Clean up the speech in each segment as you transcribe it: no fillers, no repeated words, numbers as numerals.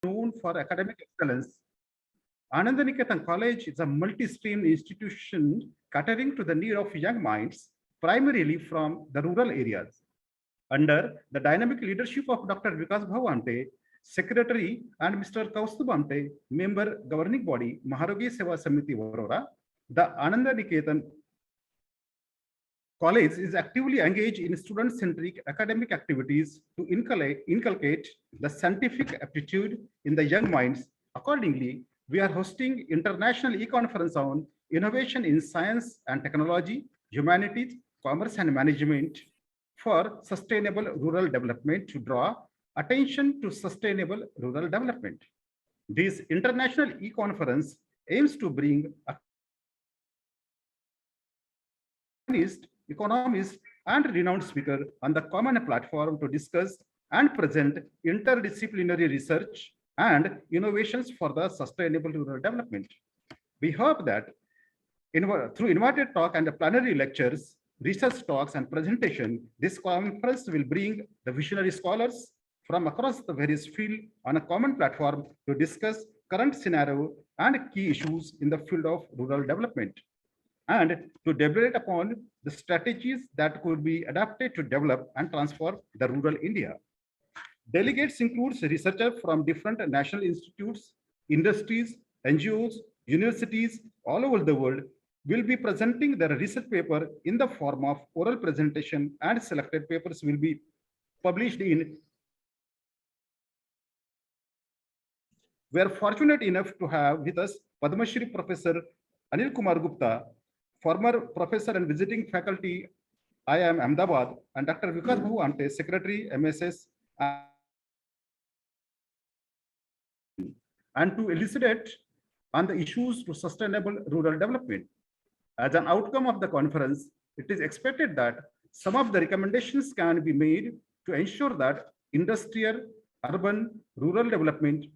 known for academic excellence, Anandaniketan College is a multi-stream institution catering to the need of young minds, primarily from the rural areas. Under the dynamic leadership of Dr. Vikas Bhavante, Secretary, and Mr. Kaustubh Amte, Member Governing Body, Maharogi Seva Samiti Varora, the Anandaniketan College is actively engaged in student-centric academic activities to inculcate the scientific aptitude in the young minds. Accordingly, we are hosting international e-conference on innovation in science and technology, humanities, commerce and management for sustainable rural development to draw attention to sustainable rural development. This international e-conference aims to bring economists, and renowned speakers on the common platform to discuss and present interdisciplinary research and innovations for the sustainable rural development. We hope that through invited talk and plenary lectures, research talks and presentation, this conference will bring the visionary scholars from across the various fields on a common platform to discuss current scenario and key issues in the field of rural development, and to deliberate upon the strategies that could be adapted to develop and transform the rural India. Delegates includes researchers from different national institutes, industries, NGOs, universities all over the world will be presenting their research paper in the form of oral presentation, and selected papers will be published in. We are fortunate enough to have with us Padma Shri Professor Anil Kumar Gupta, former professor and visiting faculty, IIM Ahmedabad, and Dr. Vikas Bhavante, Secretary, MSS, and to elucidate on the issues to sustainable rural development. As an outcome of the conference, it is expected that some of the recommendations can be made to ensure that industrial, urban, rural development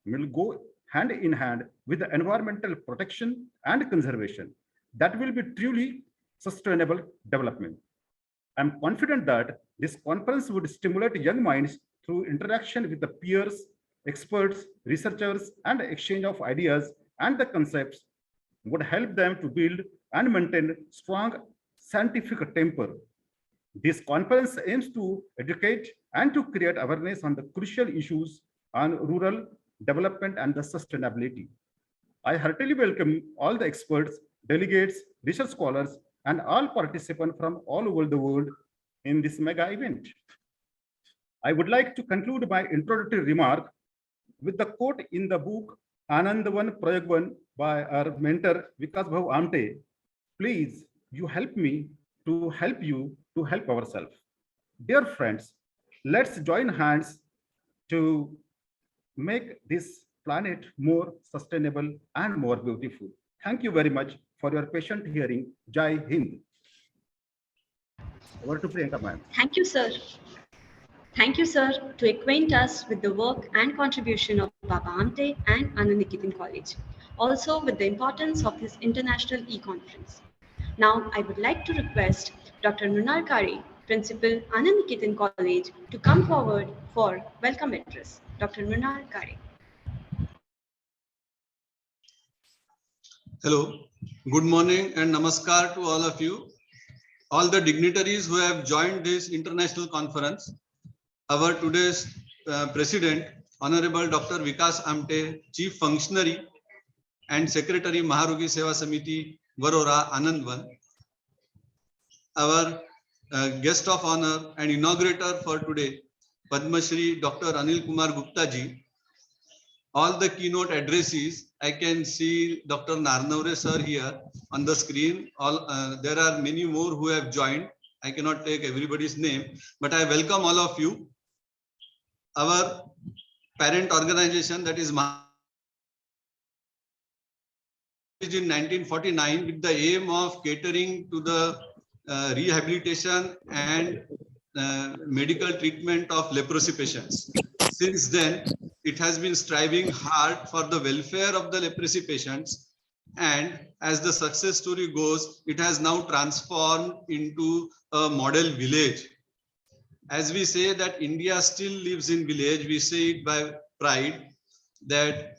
will go hand in hand with the environmental protection and conservation. That will be truly sustainable development. I'm confident that this conference would stimulate young minds through interaction with the peers, experts, researchers, and exchange of ideas and the concepts would help them to build and maintain strong scientific temper. This conference aims to educate and to create awareness on the crucial issues on rural development and the sustainability. I heartily welcome all the experts, delegates, research scholars, and all participants from all over the world in this mega event. I would like to conclude my introductory remark with the quote in the book Anandvan Prayogvan by our mentor Vikas Bhav Amte. Please, you help me to help you to help ourselves. Dear friends, let's join hands to make this planet more sustainable and more beautiful. Thank you very much for your patient hearing. Jai Hind. Over to Priyanka, ma'am. Thank you, sir. Thank you, sir, to acquaint us with the work and contribution of Baba Amte and Anandaniketan College, also with the importance of this international e-conference. Now, I would like to request Dr. Mrinal Kare, Principal, Anandaniketan College, to come forward for welcome address. Dr. Mrinal Kare. Hello, good morning and namaskar to all of you, all the dignitaries who have joined this international conference. Our today's President, Honorable Dr. Vikas Amte, Chief Functionary and Secretary Maharogi Seva Samiti, Varora, Anandvan. Our guest of honor and inaugurator for today, Padma Shri Dr. Anil Kumar Gupta ji. All the keynote addressees, I can see Dr. Narnavre sir here on the screen. There are many more who have joined. I cannot take everybody's name, but I welcome all of you. Our parent organization, that is in 1949 with the aim of catering to the rehabilitation and medical treatment of leprosy patients. Since then, it has been striving hard for the welfare of the leprosy patients, and as the success story goes, it has now transformed into a model village. As we say that India still lives in village, we say it by pride. that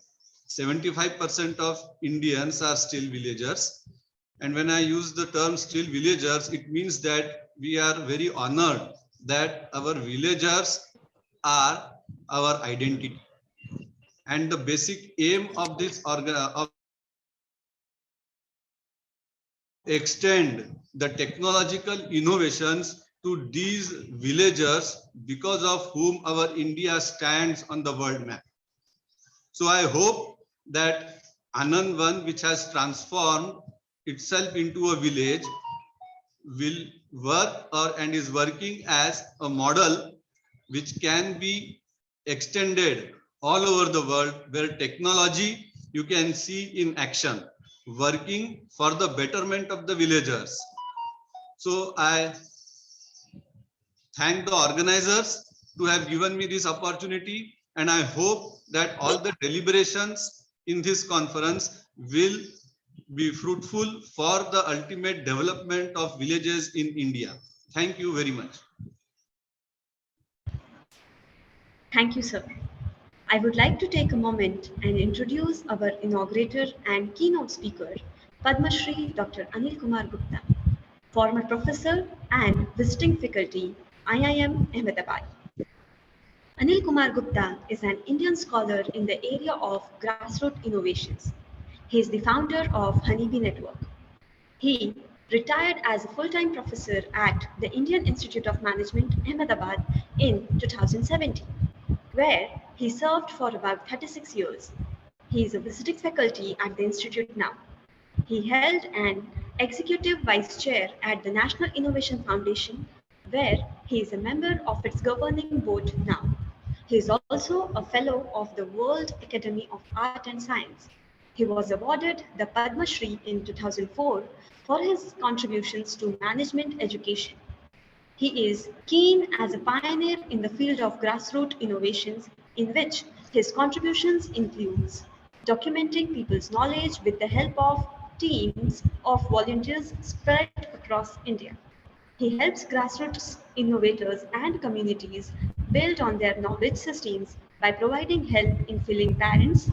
75% of Indians are still villagers. And when I use the term still villagers, it means that we are very honored that our villagers are our identity. And the basic aim of this extend the technological innovations to these villagers, because of whom our India stands on the world map. So I hope that Anand Van, which has transformed itself into a village, will work and is working as a model which can be extended all over the world, where technology you can see in action, working for the betterment of the villagers. So I thank the organizers to have given me this opportunity, and I hope that all the deliberations in this conference will be fruitful for the ultimate development of villages in India. Thank you very much. Thank you, sir. I would like to take a moment and introduce our inaugurator and keynote speaker, Padma Shri Dr. Anil Kumar Gupta, former professor and visiting faculty, IIM Ahmedabad. Anil Kumar Gupta is an Indian scholar in the area of grassroots innovations. He is the founder of Honeybee Network. He retired as a full-time professor at the Indian Institute of Management, Ahmedabad in 2017, where he served for about 36 years. He is a visiting faculty at the institute now. He held an executive vice chair at the National Innovation Foundation, where he is a member of its governing board now. He is also a fellow of the World Academy of Art and Science. He was awarded the Padma Shri in 2004 for his contributions to management education. He is keen as a pioneer in the field of grassroots innovations, in which his contributions includes documenting people's knowledge with the help of teams of volunteers spread across India. He helps grassroots innovators and communities build on their knowledge systems by providing help in filling patents,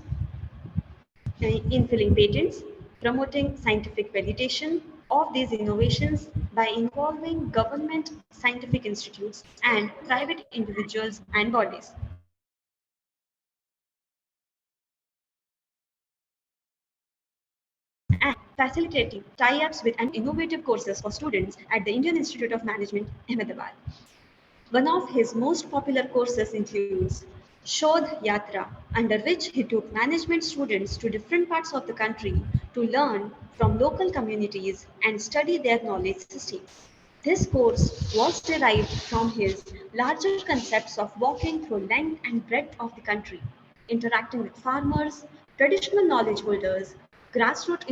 promoting scientific validation of these innovations by involving government scientific institutes and private individuals and bodies. And facilitating tie-ups with and innovative courses for students at the Indian Institute of Management, Ahmedabad. One of his most popular courses includes Shodh Yatra, under which he took management students to different parts of the country to learn from local communities and study their knowledge systems. This course was derived from his larger concepts of walking through length and breadth of the country, interacting with farmers, traditional knowledge holders, grassroots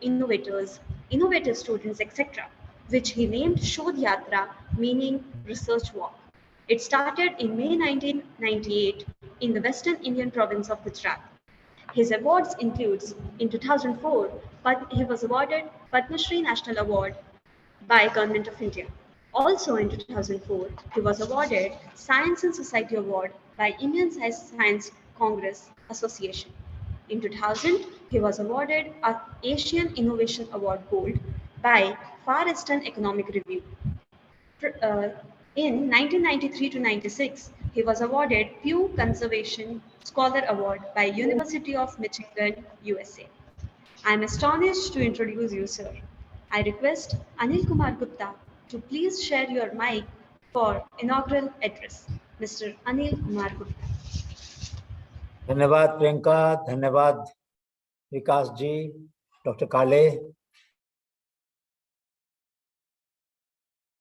innovators, innovative students, etc., which he named Shodh Yatra, meaning research walk. It started in May 1998 in the Western Indian province of Gujarat. His awards includes, in 2004, he was awarded Padma Shri National Award by Government of India. Also in 2004, he was awarded Science and Society Award by Indian Science Congress Association. In 2000, he was awarded an Asian Innovation Award Gold by Far Eastern Economic Review. In 1993 to 96, he was awarded Pew Conservation Scholar Award by University of Michigan, USA. I am astonished to introduce you, sir. I request Anil Kumar Gupta to please share your mic for inaugural address. Mr. Anil Kumar Gupta. धन्यवाद प्रियंका, धन्यवाद विकास जी, doctor काले।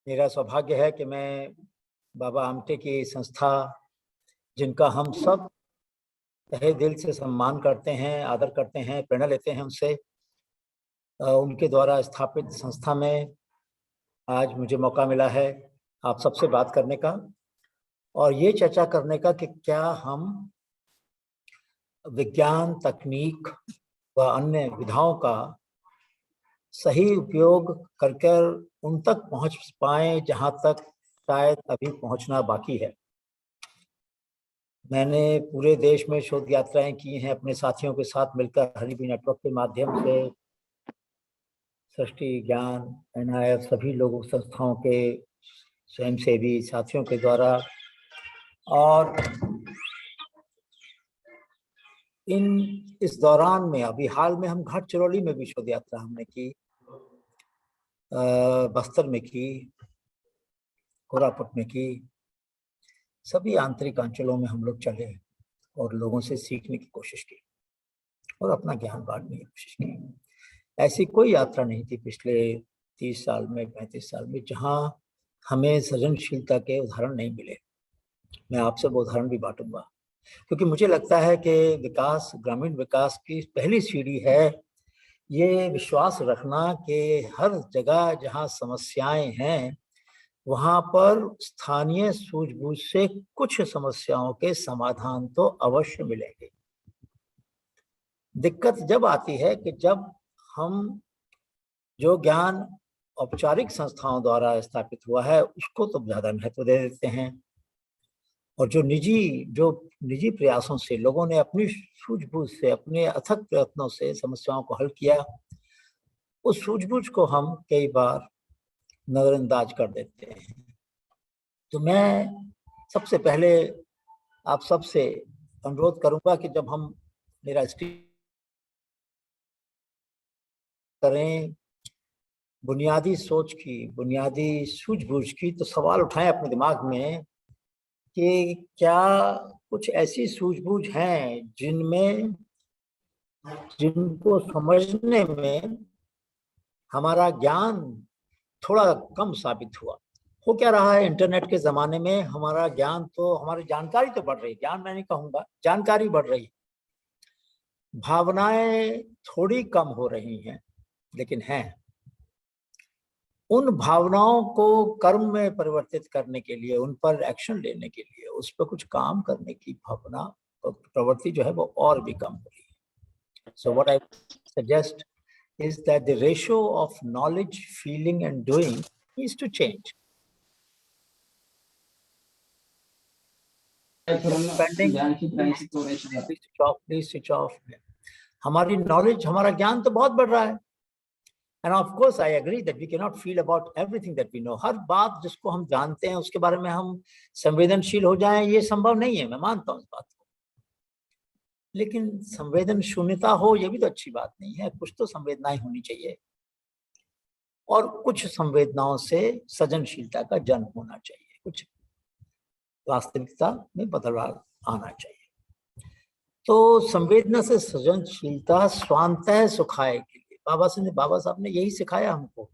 मेरा सौभाग्य है कि मैं बाबा आमटे की संस्था, जिनका हम सब तहे दिल से सम्मान करते हैं, आदर करते हैं, प्रेरणा लेते हैं उनसे, उनके द्वारा स्थापित संस्था में आज मुझे मौका मिला है आप सबसे बात करने का और ये चर्चा करने का कि क्या हम विज्ञान, तकनीक व अन्य विधाओं का सही उपयोग कर उन तक पहुंच पाए जहां तक शायद अभी पहुंचना बाकी है। मैंने पूरे देश में शोध यात्राएं की हैं अपने साथियों के साथ मिलकर, हनीबी नेटवर्क के माध्यम से, सृष्टि, ज्ञान, NIF, सभी लोगों संस्थाओं के स्वयंसेवी साथियों के द्वारा। और इस दौरान में अभी हाल में हम गढ़चिरौली में भी शोध यात्रा हमने की, बस्तर में की, कोरापुट में की। सभी आंतरिक अंचलों में हम लोग चले और लोगों से सीखने की कोशिश की और अपना ज्ञान बांटने की कोशिश की। ऐसी कोई यात्रा नहीं थी पिछले 30 साल में, 35 साल में, जहां हमें सृजनशीलता के उदाहरण नहीं मिले। मैं आपसे वो उदाहरण भी बांटूंगा, क्योंकि मुझे लगता है कि विकास, ग्रामीण विकास की पहली सीढ़ी है ये विश्वास रखना कि हर जगह जहां समस्याएं हैं वहां पर स्थानीय सूझबूझ से कुछ समस्याओं के समाधान तो अवश्य मिलेंगे। दिक्कत जब आती है कि जब हम जो ज्ञान औपचारिक संस्थाओं द्वारा स्थापित हुआ है उसको तो ज्यादा महत्व दे देते हैं, और जो निजी प्रयासों से लोगों ने अपनी सूझबूझ से, अपने अथक प्रयत्नों से समस्याओं को हल किया, उस सूझबूझ को हम कई बार नजरअंदाज कर देते हैं। तो मैं सबसे पहले आप सबसे अनुरोध करूंगा कि जब हम मेरा स्पीच करें बुनियादी सोच की, बुनियादी सूझबूझ की, तो सवाल उठाएं अपने दिमाग में कि क्या कुछ ऐसी सूझबूझ हैं जिनको समझने में हमारा ज्ञान थोड़ा कम साबित हुआ। हो क्या रहा है, इंटरनेट के जमाने में हमारा ज्ञान तो, हमारी जानकारी तो बढ़ रही है, ज्ञान मैं नहीं कहूंगा, जानकारी बढ़ रही है, भावनाएं थोड़ी कम हो रही हैं, लेकिन हैं। उन भावनाओं को कर्म में परिवर्तित करने के लिए, उन पर एक्शन लेने के लिए, उस पर कुछ काम करने की भावना, प्रवृत्ति जो है वो और भी कम हो रही है। So what I suggest is that the ratio of knowledge, feeling and doing is to change. Please switch off. हमारी नॉलेज, हमारा ज्ञान तो बहुत बढ़ रहा है, and of course I agree that we cannot feel about everything that we know. हर बात जिसको हम जानते हैं उसके बारे में हम संवेदनशील हो जाएं, ये संभव नहीं है, मैं मानता हूँ इस बात को। लेकिन संवेदन शून्यता हो ये भी तो अच्छी बात नहीं है, कुछ तो संवेदनाएं होनी चाहिए, और कुछ संवेदनाओं से सृजनशीलता का जन्म होना चाहिए, कुछ वास्तविकता में बदलाव आना चाहिए। तो संवेदना से सृजनशीलता स्वांतः सुखाय के लिए बाबा साहब ने यही सिखाया हमको।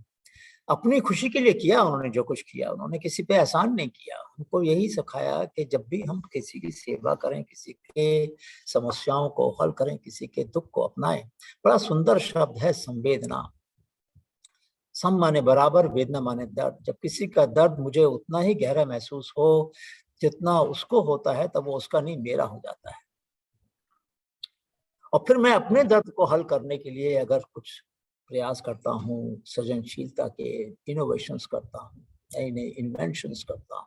अपनी खुशी के लिए किया उन्होंने जो कुछ किया, उन्होंने किसी पे एहसान नहीं किया, हमको यही सिखाया कि जब भी हम किसी की सेवा करें, किसी के समस्याओं को हल करें, किसी के दुख को अपनाएं। बड़ा सुंदर शब्द है संवेदना। सम माने बराबर, वेदना माने दर्द। जब किसी का दर्द मुझे उतना ही गहरा महसूस हो जितना उसको होता है, तब वो उसका नहीं मेरा हो जाता है। और फिर मैं अपने दर्द को हल करने के लिए अगर कुछ प्रयास करता हूँ, सृजनशीलता के इनोवेशंस करता हूँ, नए नए इन्वेंशंस करता हूँ,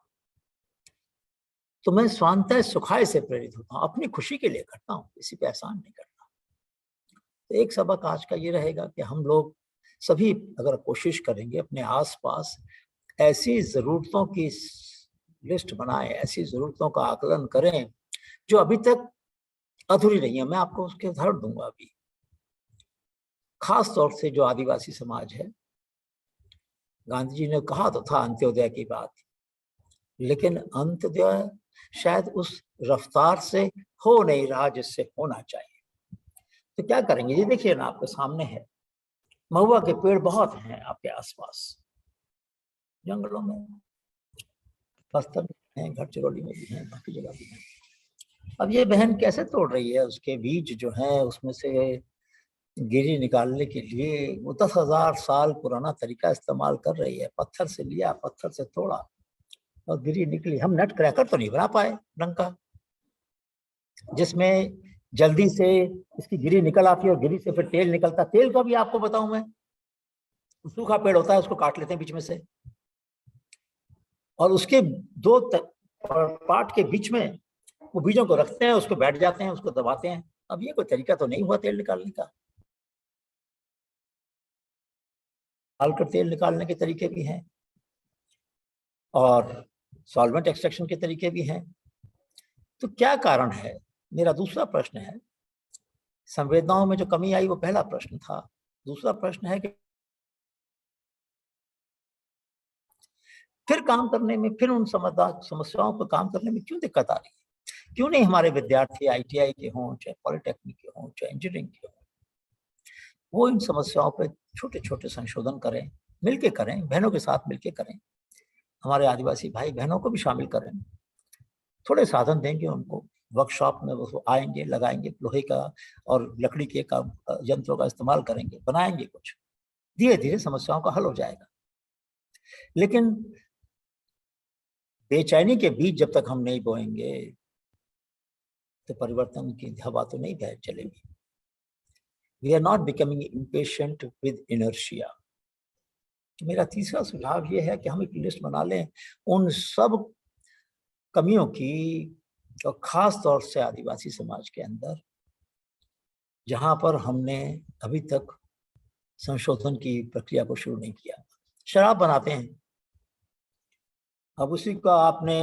तो मैं स्वांतः सुखाय से प्रेरित होता हूँ, अपनी खुशी के लिए करता हूँ, किसी पे एहसान नहीं करता। तो एक सबक आज का ये रहेगा कि हम लोग सभी अगर कोशिश करेंगे अपने आसपास ऐसी जरूरतों की लिस्ट बनाएं, ऐसी जरूरतों का आकलन करें जो अभी तक अधूरी रही है। मैं आपको उसके उदाहरण दूंगा अभी। खास तौर से जो आदिवासी समाज है, गांधी जी ने कहा तो था अंत्योदय की बात, लेकिन अंत्योदय शायद उस रफ्तार से हो नहीं रहा जिससे होना चाहिए। तो क्या करेंगे, ये देखिए ना आपके सामने है, महुआ के पेड़ बहुत हैं आपके आसपास, जंगलों में, बस्तर में हैं, गढ़चिरौली में भी हैं, बाकी जगह भी हैं। अब ये बहन कैसे तोड़ रही है, उसके बीज जो हैं उसमें से गिरी निकालने के लिए वो 10,000 साल पुराना तरीका इस्तेमाल कर रही है। पत्थर से लिया, पत्थर से तोड़ा और गिरी निकली। हम नट क्रैकर तो नहीं बना पाए रंग का, जिसमें जल्दी से इसकी गिरी निकल आती है और गिरी से फिर तेल निकलता। तेल का भी आपको बताऊं मैं, सूखा पेड़ होता है उसको काट लेते हैं बीच में से, और उसके दो पार्ट के बीच में वो बीजों को रखते हैं, उसको बैठ जाते हैं, उसको दबाते हैं। अब ये कोई तरीका तो नहीं हुआ तेल निकालने का। डालकर तेल निकालने के तरीके भी हैं और सॉल्वेंट एक्सट्रैक्शन के तरीके भी हैं। तो क्या कारण है? मेरा दूसरा प्रश्न है, संवेदनाओं में जो कमी आई वो पहला प्रश्न था। दूसरा प्रश्न है कि फिर काम करने में, फिर उन समस्याओं पर काम करने में क्यों दिक्कत आ रही है? क्यों नहीं हमारे विद्यार्थी ITI के हों, चाहे पॉलिटेक्निक के हों, चाहे इंजीनियरिंग के हों, वो इन समस्याओं पर छोटे छोटे संशोधन करें, मिलके करें, बहनों के साथ मिलके करें, हमारे आदिवासी भाई बहनों को भी शामिल करें, थोड़े साधन देंगे उनको, वर्कशॉप में वो आएंगे, लगाएंगे, लोहे का और लकड़ी के यंत्रों का इस्तेमाल करेंगे, बनाएंगे कुछ, धीरे धीरे समस्याओं का हल हो जाएगा। लेकिन बेचैनी के बीज जब तक हम नहीं बोएंगे तो परिवर्तन की हवा तो नहीं बह चलेगी। We are not becoming impatient with inertia. तो मेरा तीसरा सुझाव ये है कि हम एक लिस्ट बना लें उन सब कमियों की, और खास तौर से आदिवासी समाज के अंदर जहां पर हमने अभी तक संशोधन की प्रक्रिया को शुरू नहीं किया। शराब बनाते हैं, अब उसी का आपने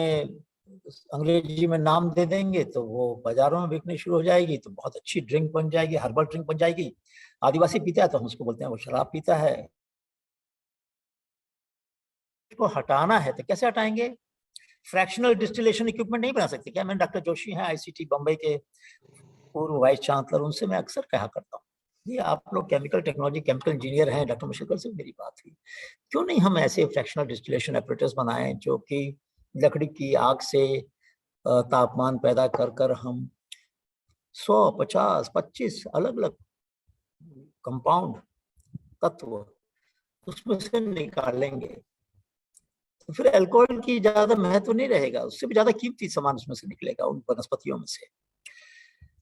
अंग्रेजी में नाम दे देंगे तो वो बाजारों में बिकनी शुरू हो जाएगी, तो बहुत अच्छी ड्रिंक बन जाएगी, हर्बल ड्रिंक बन जाएगी। आदिवासी पीता है तो हम उसको बोलते हैं वो शराब पीता है। इसको हटाना है तो कैसे हटाएंगे? फ्रैक्शनल डिस्टिलेशन इक्विपमेंट नहीं बना सकते क्या? मैंने डॉक्टर जोशी हैं ICT बम्बई के पूर्व वाइस चांसलर, उनसे मैं अक्सर कहा करता हूँ, ये आप लोग केमिकल टेक्नोलॉजी, केमिकल इंजीनियर हैं, डॉक्टर मुशक्कल से मेरी बात हुई, क्यों नहीं हम ऐसे फ्रैक्शनल डिस्टिलेशन एपरेटस बनाएं जो कि लकड़ी की आग से तापमान पैदा कर कर हम 100, 50, 25 अलग अलग कंपाउंड तत्व उसमें से निकालेंगे, तो फिर अल्कोहल की ज्यादा महत्व नहीं रहेगा, उससे भी ज्यादा कीमती सामान उसमें से निकलेगा उन वनस्पतियों में से।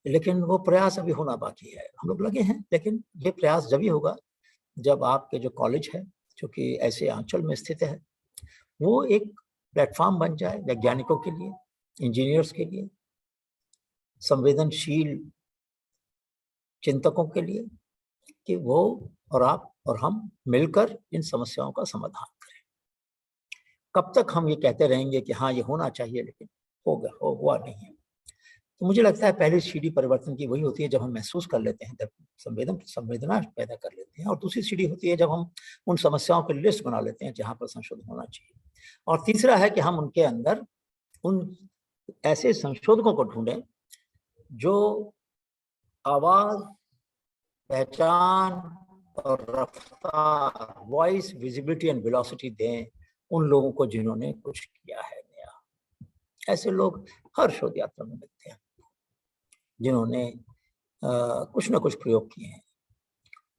लेकिन वो प्रयास अभी होना बाकी है, हम लोग लगे हैं, लेकिन ये प्रयास जब ही होगा जब आपके जो कॉलेज है, जो कि ऐसे आंचल में स्थित है, वो एक प्लेटफॉर्म बन जाए वैज्ञानिकों के लिए, इंजीनियर्स के लिए, संवेदनशील चिंतकों के लिए, कि वो और आप और हम मिलकर इन समस्याओं का समाधान करें। कब तक हम ये कहते रहेंगे कि हाँ ये होना चाहिए, लेकिन हुआ नहीं है। तो मुझे लगता है पहली सीढ़ी परिवर्तन की वही होती है जब हम महसूस कर लेते हैं, जब संवेदना पैदा कर लेते हैं, और दूसरी सीढ़ी होती है जब हम उन समस्याओं की लिस्ट बना लेते हैं जहां पर संशोधन होना चाहिए, और तीसरा है कि हम उनके अंदर उन ऐसे संशोधकों को ढूंढें जो आवाज, पहचान और रफ्तार, वॉइस, विजिबिलिटी एंड वेलोसिटी दें उन लोगों को जिन्होंने कुछ किया है नया। ऐसे लोग हर शोध यात्रा में मिलते हैं जिन्होंने कुछ ना कुछ प्रयोग किए हैं।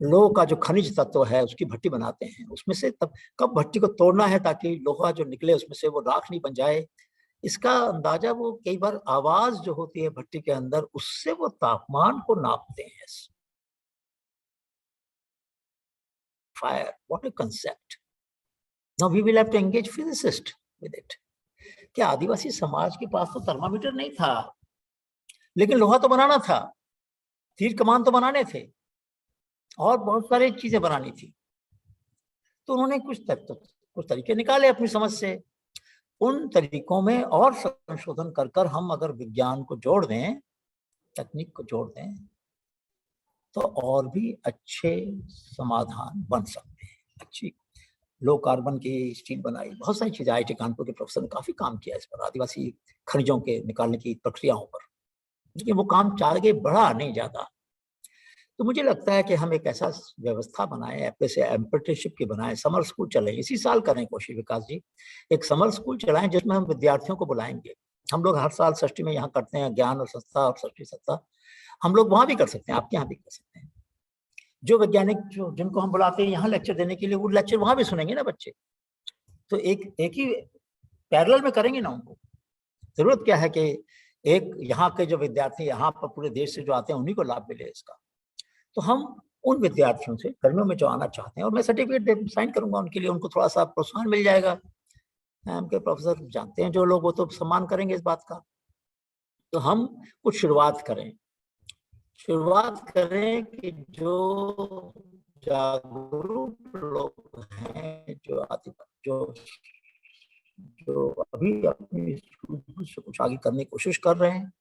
लोह का जो खनिज तत्व है उसकी भट्टी बनाते हैं, उसमें से तब कब भट्टी को तोड़ना है ताकि लोहा जो निकले उसमें से वो राख नहीं बन जाए, इसका अंदाजा वो कई बार आवाज जो होती है भट्टी के अंदर उससे वो तापमान को नापते हैं। Fire, what a concept. Now we will have to engage physicists with it. क्या आदिवासी समाज के पास तो थर्मामीटर नहीं था, लेकिन लोहा तो बनाना था, तीर कमान तो बनाने थे, और बहुत सारी चीजें बनानी थी। तो उन्होंने कुछ तरीके निकाले अपनी समझ से। उन तरीकों में और संशोधन कर कर हम अगर विज्ञान को जोड़ दें, तकनीक को जोड़ दें, तो और भी अच्छे समाधान बन सकते हैं। अच्छी लो कार्बन की स्टील बनाई, बहुत सारी चीजें, IIT कानपुर के प्रोफेसर ने काफी काम किया इस पर, आदिवासी खनिजों के निकालने की प्रक्रियाओं पर, लेकिन वो काम आगे बढ़ा नहीं जाता। तो मुझे लगता है कि हम एक ऐसा व्यवस्था बनाएं, जैसे एप्रेंटिसशिप की बनाएं, समर स्कूल चले, इसी साल करें कोशिश विकास जी, एक समर स्कूल चलाएं जिसमें हम विद्यार्थियों को बुलाएंगे। हम लोग हर साल षष्ठी में यहाँ करते हैं ज्ञान और संस्था और षष्ठी सप्ताह, हम लोग वहां भी कर सकते हैं, आपके यहाँ भी कर सकते हैं। जो वैज्ञानिक जिनको हम बुलाते हैं यहाँ लेक्चर देने के लिए, वो लेक्चर वहां भी सुनेंगे ना बच्चे। तो एक ही पैरेलल में करेंगे ना उनको। जरूरत क्या है कि एक यहाँ के जो विद्यार्थी यहाँ पर पूरे देश से जो आते हैं उन्हीं को लाभ मिले इसका। तो हम उन विद्यार्थियों से गर्मियों में जो आना चाहते हैं, और मैं सर्टिफिकेट साइन करूंगा उनके लिए, उनको थोड़ा सा प्रोत्साहन मिल जाएगा। हमके प्रोफेसर जानते हैं जो लोग, वो तो सम्मान करेंगे इस बात का। तो हम कुछ शुरुआत करें कि जो जागरूक लोग हैं, जो अभी अपनी सूझबूझ से कुछ आगे करने की कोशिश कर रहे हैं,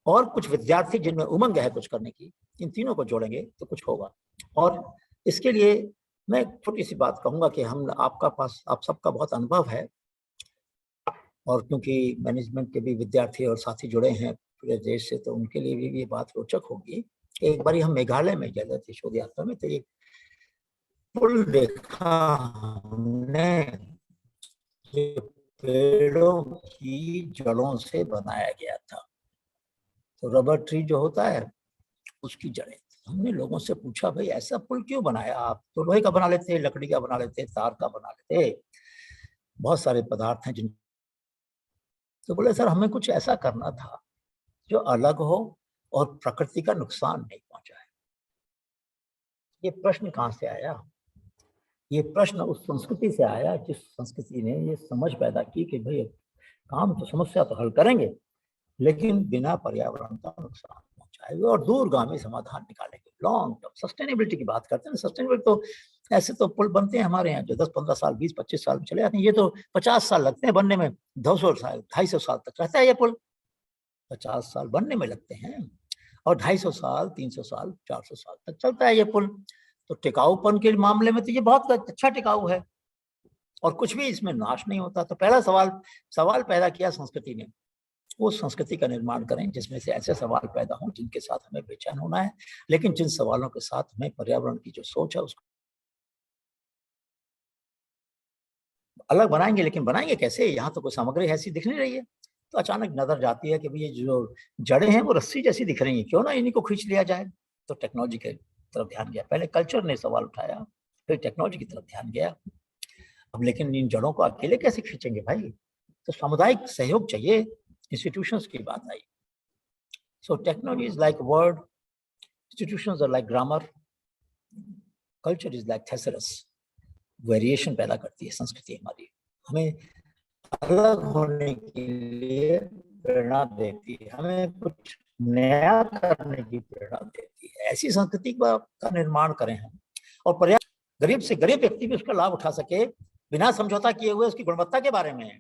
और कुछ विद्यार्थी जिनमें उमंग है कुछ करने की, इन तीनों को जोड़ेंगे तो कुछ होगा। और इसके लिए मैं एक छोटी सी बात कहूंगा कि आप सबका बहुत अनुभव है, और क्योंकि मैनेजमेंट के भी विद्यार्थी और साथी जुड़े हैं पूरे देश से, तो उनके लिए भी ये बात रोचक होगी। एक बार हम मेघालय में गए थे शोध यात्रा में, तो एक पुल देखा हमने जो पेड़ों की जड़ों से बनाया गया था। तो रबर ट्री जो होता है उसकी जड़ें। हमने लोगों से पूछा, भाई ऐसा पुल क्यों बनाया? आप तो लोहे का बना लेते, लकड़ी का बना लेते, तार का बना लेते, बहुत सारे पदार्थ हैं जिन। तो बोले सर हमें कुछ ऐसा करना था जो अलग हो और प्रकृति का नुकसान नहीं पहुंचाए। ये प्रश्न कहाँ से आया? ये प्रश्न उस संस्कृति से आया जिस संस्कृति ने ये समझ पैदा की कि भाई काम तो समस्या तो हल करेंगे, लेकिन बिना पर्यावरण का नुकसान पहुंचाएंगे और दूरगामी समाधान निकालेंगे। लॉन्ग टर्म सस्टेनेबिलिटी की बात करते हैं। सस्टेनेबिलिटी तो ऐसे तो पुल बनते हैं हमारे यहाँ जो 10-15 साल 20-25 साल में चले जाते हैं, ये तो 50 साल लगते हैं बनने में, 200 साल 250 साल तक रहता है ये पुल। 50 साल बनने में लगते हैं और 250 साल 300 साल 400 साल तक चलता है ये पुल। तो टिकाऊपन के मामले में तो ये बहुत अच्छा टिकाऊ है और कुछ भी इसमें नाश नहीं होता। तो पहला सवाल पैदा किया संस्कृति ने। वो संस्कृति का निर्माण करें जिसमें से ऐसे सवाल पैदा हों जिनके साथ हमें बेचैन होना है, लेकिन जिन सवालों के साथ हमें पर्यावरण की जो सोच है उसको अलग बनाएंगे। लेकिन बनाएंगे कैसे? यहाँ तो कोई सामग्री ऐसी दिख नहीं रही है। तो अचानक नजर जाती है कि ये जो जड़ें हैं वो रस्सी जैसी दिख रही है, क्यों ना इन्हीं को खींच लिया जाए। तो टेक्नोलॉजी के तरफ ध्यान गया। पहले कल्चर ने सवाल उठाया, फिर टेक्नोलॉजी की तरफ ध्यान गया। अब लेकिन इन जड़ों को अकेले कैसे खींचेंगे भाई? तो सामुदायिक सहयोग चाहिए। इंस्टीट्यूशंस की बात आई। So technology is like word, institutions are like grammar, culture is like thesaurus. Variation पैदा करती है संस्कृति हमारी, हमें अलग होने के लिए प्रेरणा देती है, हमें कुछ नया करने की प्रेरणा देती है। ऐसी संस्कृति का निर्माण करें हम, और पर्याप्त गरीब से गरीब व्यक्ति भी उसका लाभ उठा सके बिना समझौता किए हुए उसकी गुणवत्ता के बारे में।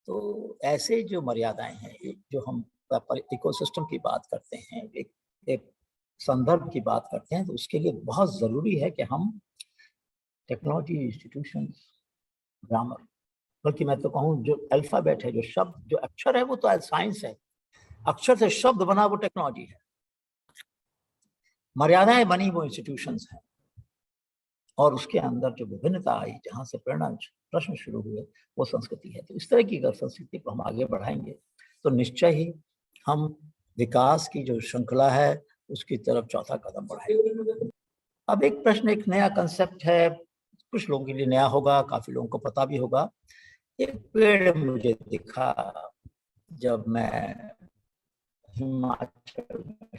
तो ऐसे जो मर्यादाएं हैं, जो हम इकोसिस्टम की बात करते हैं, एक संदर्भ की बात करते हैं, तो उसके लिए बहुत जरूरी है कि हम टेक्नोलॉजी, इंस्टीट्यूशंस, ग्रामर, बल्कि मैं तो कहूँ जो अल्फाबेट है, जो शब्द, जो अक्षर है, वो तो साइंस है। अक्षर से शब्द बना वो टेक्नोलॉजी है। मर्यादाएं बनी वो इंस्टीट्यूशंस हैं। और उसके अंदर जो विभिन्नता आई, जहाँ से प्रेरणा प्रश्न शुरू हुए, वो संस्कृति है। तो इस तरह की अगर संस्कृति को हम आगे बढ़ाएंगे तो निश्चय ही हम विकास की जो श्रृंखला है उसकी तरफ चौथा कदम बढ़ाएंगे। अब एक प्रश्न, एक नया कंसेप्ट है, कुछ लोगों के लिए नया होगा, काफी लोगों को पता भी होगा। एक पेड़ मुझे दिखा जब मैं हिमाचल में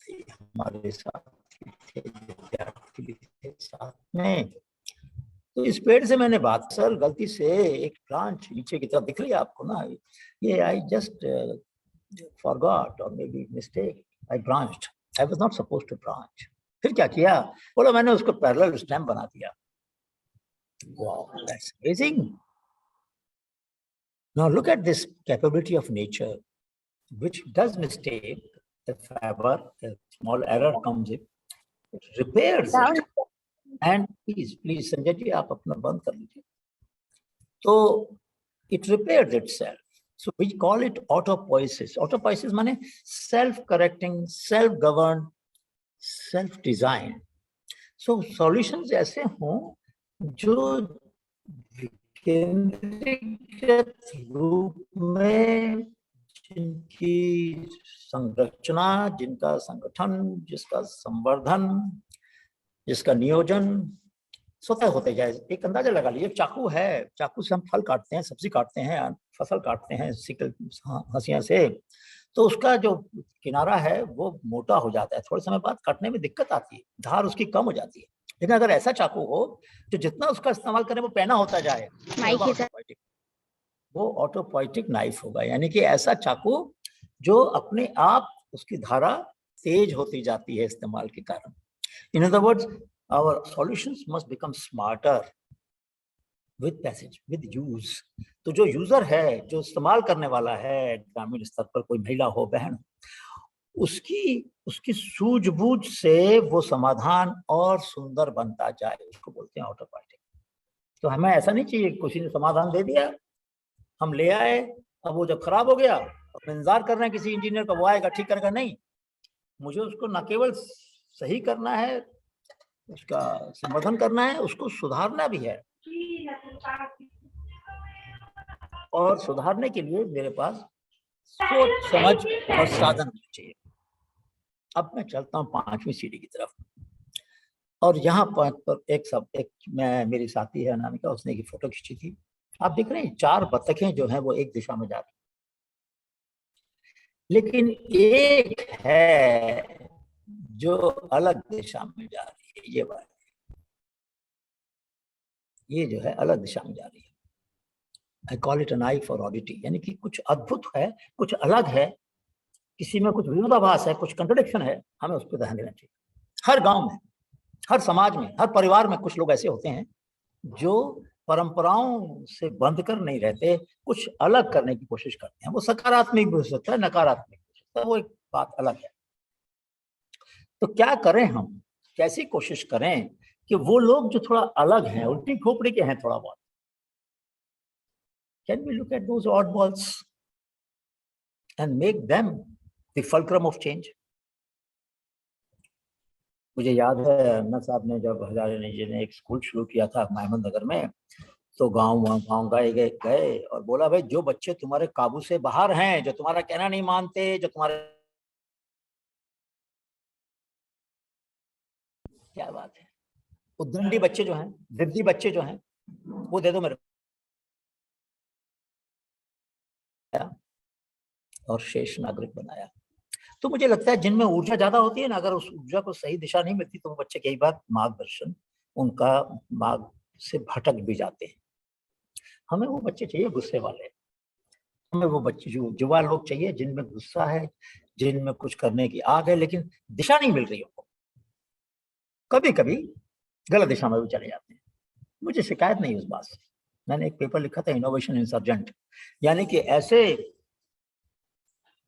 थी, हमारे साथी थे, विद्यार्थी थे साथ में। तो इस पेड़ से मैंने बात, सर गलती से एक ब्रांच नीचे की तरफ दिख रही है आपको ना, ये आई जस्ट फॉरगॉट और maybe mistake, I branched, I was not supposed to branch. फिर क्या किया? बोला मैंने उसको पैरेलल स्टेम बना दिया। Wow, that's amazing. Now look at this capability of nature which does mistake if ever a small error comes in, it repairs it. And please Sanjay ji आप अपना बंद कर लीजिए। तो it repairs itself. So we call it autopoiesis. Autopoiesis माने self-correcting, self-governed, self-designed. So solutions ऐसे हों जो विकेंद्रीकृत रूप में, जिनकी संरचना, जिनका संगठन, जिसका संवर्धन, जिसका नियोजन स्वतः होते जाए। एक अंदाजा लगा लीजिए, चाकू है, चाकू से हम फल काटते हैं, सब्जी काटते हैं, फसल काटते हैं सिकल हंसिया से, तो उसका जो किनारा है वो मोटा हो जाता है, थोड़े समय बाद काटने में दिक्कत आती है, धार उसकी कम हो जाती है। लेकिन अगर ऐसा चाकू हो जो जितना उसका इस्तेमाल करें वो पैना होता जाए, वो ऑटोपोइटिक नाइफ होगा, यानी कि ऐसा चाकू जो अपने आप उसकी धारा तेज होती जाती है इस्तेमाल के कारण। In other words, our solutions must become smarter with passage, with use. तो जो यूजर है, जो इस्तेमाल करने वाला है, ग्रामीण स्तर पर कोई महिला हो, बहन, उसकी सूझबूझ से वो समाधान और सुंदर बनता जाए, उसको बोलते हैं ऑटोपोइटिक। तो हमें ऐसा नहीं चाहिए किसी ने समाधान दे दिया, हम ले आए, अब वो जब खराब हो गया अब इंतजार कर रहे हैं किसी इंजीनियर का, वो आएगा ठीक करेगा। नहीं, मुझे उसको न केवल सही करना है, उसका संवर्धन करना है, उसको सुधारना भी है। और सुधारने के लिए मेरे पास सोच समझ और साधन होने चाहिए। अब मैं चलता हूँ 5वीं सीढ़ी की तरफ, और यहाँ पर एक मैं, मेरी साथी है अनामिका, उसने की फोटो खींची थी। आप देख रहे हैं 4 बतखें जो हैं वो एक दिशा में जा रही, लेकिन एक है जो अलग दिशा में जा रही है। ये बात, ये जो है अलग दिशा में जा रही है। I call it an eye for oddity, यानी कि कुछ अद्भुत है, कुछ अलग है, किसी में कुछ विरोधाभास है, कुछ कंट्रडिक्शन है, हमें उस पर ध्यान देना चाहिए। हर गांव में, हर समाज में, हर परिवार में कुछ लोग ऐसे होते हैं जो परंपराओं से बंध कर नहीं रहते, कुछ अलग करने की कोशिश करते हैं। वो सकारात्मक भी हो सकता है, नकारात्मक भी हो सकता है, वो एक बात अलग है। तो क्या करें हम, कैसी कोशिश करें कि वो लोग जो थोड़ा अलग हैं, उल्टी खोपड़ी के हैं थोड़ा बहुत, can we look at those oddballs and make them the fulcrum of change? मुझे याद है अन्ना साहब ने जब हजारे जी ने एक स्कूल शुरू किया था महमूद नगर में, तो गांव गए और बोला, भाई जो बच्चे तुम्हारे काबू से बाहर हैं, जो तुम्हारा कहना नहीं मानते, जो तुम्हारे, क्या बात है, उद्दंडी बच्चे जो हैं, जिद्दी बच्चे जो हैं, वो दे दो मेरे, और शेष नागरिक बनाया। तो मुझे लगता है जिनमें ऊर्जा ज्यादा होती है ना, अगर उस ऊर्जा को सही दिशा नहीं मिलती तो वो बच्चे कई बार मार्गदर्शन, उनका मार्ग से भटक भी जाते हैं। हमें वो बच्चे चाहिए गुस्से वाले, हमें वो बच्चे जो युवा लोग चाहिए जिनमें गुस्सा है, जिनमें कुछ करने की आग है, लेकिन दिशा नहीं मिल रही उनको, कभी कभी गलत दिशा में भी चले जाते हैं। मुझे शिकायत नहीं उस बात से। मैंने एक पेपर लिखा था, इनोवेशन इंसर्जेंट, यानी कि ऐसे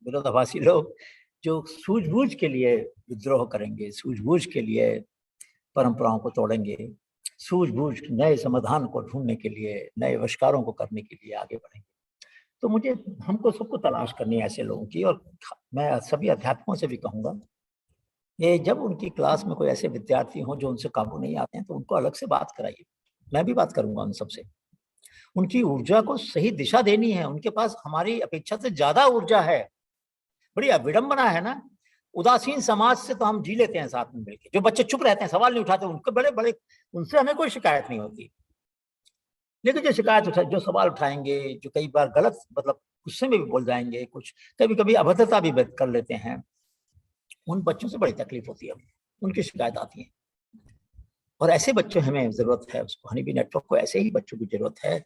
विरोधाभासी लोग जो सूझबूझ के लिए विद्रोह करेंगे, सूझबूझ के लिए परंपराओं को तोड़ेंगे, सूझबूझ नए समाधान को ढूंढने के लिए, नए आविष्कारों को करने के लिए आगे बढ़ेंगे। तो मुझे, हमको सबको तलाश करनी है ऐसे लोगों की। और मैं सभी अध्यापकों से भी कहूंगा, ये जब उनकी क्लास में कोई ऐसे विद्यार्थी हों जो उनसे काबू नहीं आते हैं, तो उनको अलग से बात कराइए। मैं भी बात करूंगा उन सबसे। उनकी ऊर्जा को सही दिशा देनी है, उनके पास हमारी अपेक्षा से ज्यादा ऊर्जा है। बड़ी विडंबना है ना, उदासीन समाज से तो हम जी लेते हैं साथ में मिलकर, जो बच्चे चुप रहते हैं, सवाल नहीं उठाते, उनके बड़े बड़े, उनसे हमें कोई शिकायत नहीं होती। लेकिन जो शिकायत जो सवाल उठाएंगे, जो कई बार गलत, मतलब गुस्से में भी बोल जाएंगे, कुछ कभी कभी अभद्रता भी व्यक्त कर लेते हैं, उन बच्चों से बड़ी तकलीफ होती है, उनकी शिकायत आती है। और ऐसे बच्चों हमें जरूरत है, उसको हनी बी नेटवर्क को ऐसे ही बच्चों की जरूरत है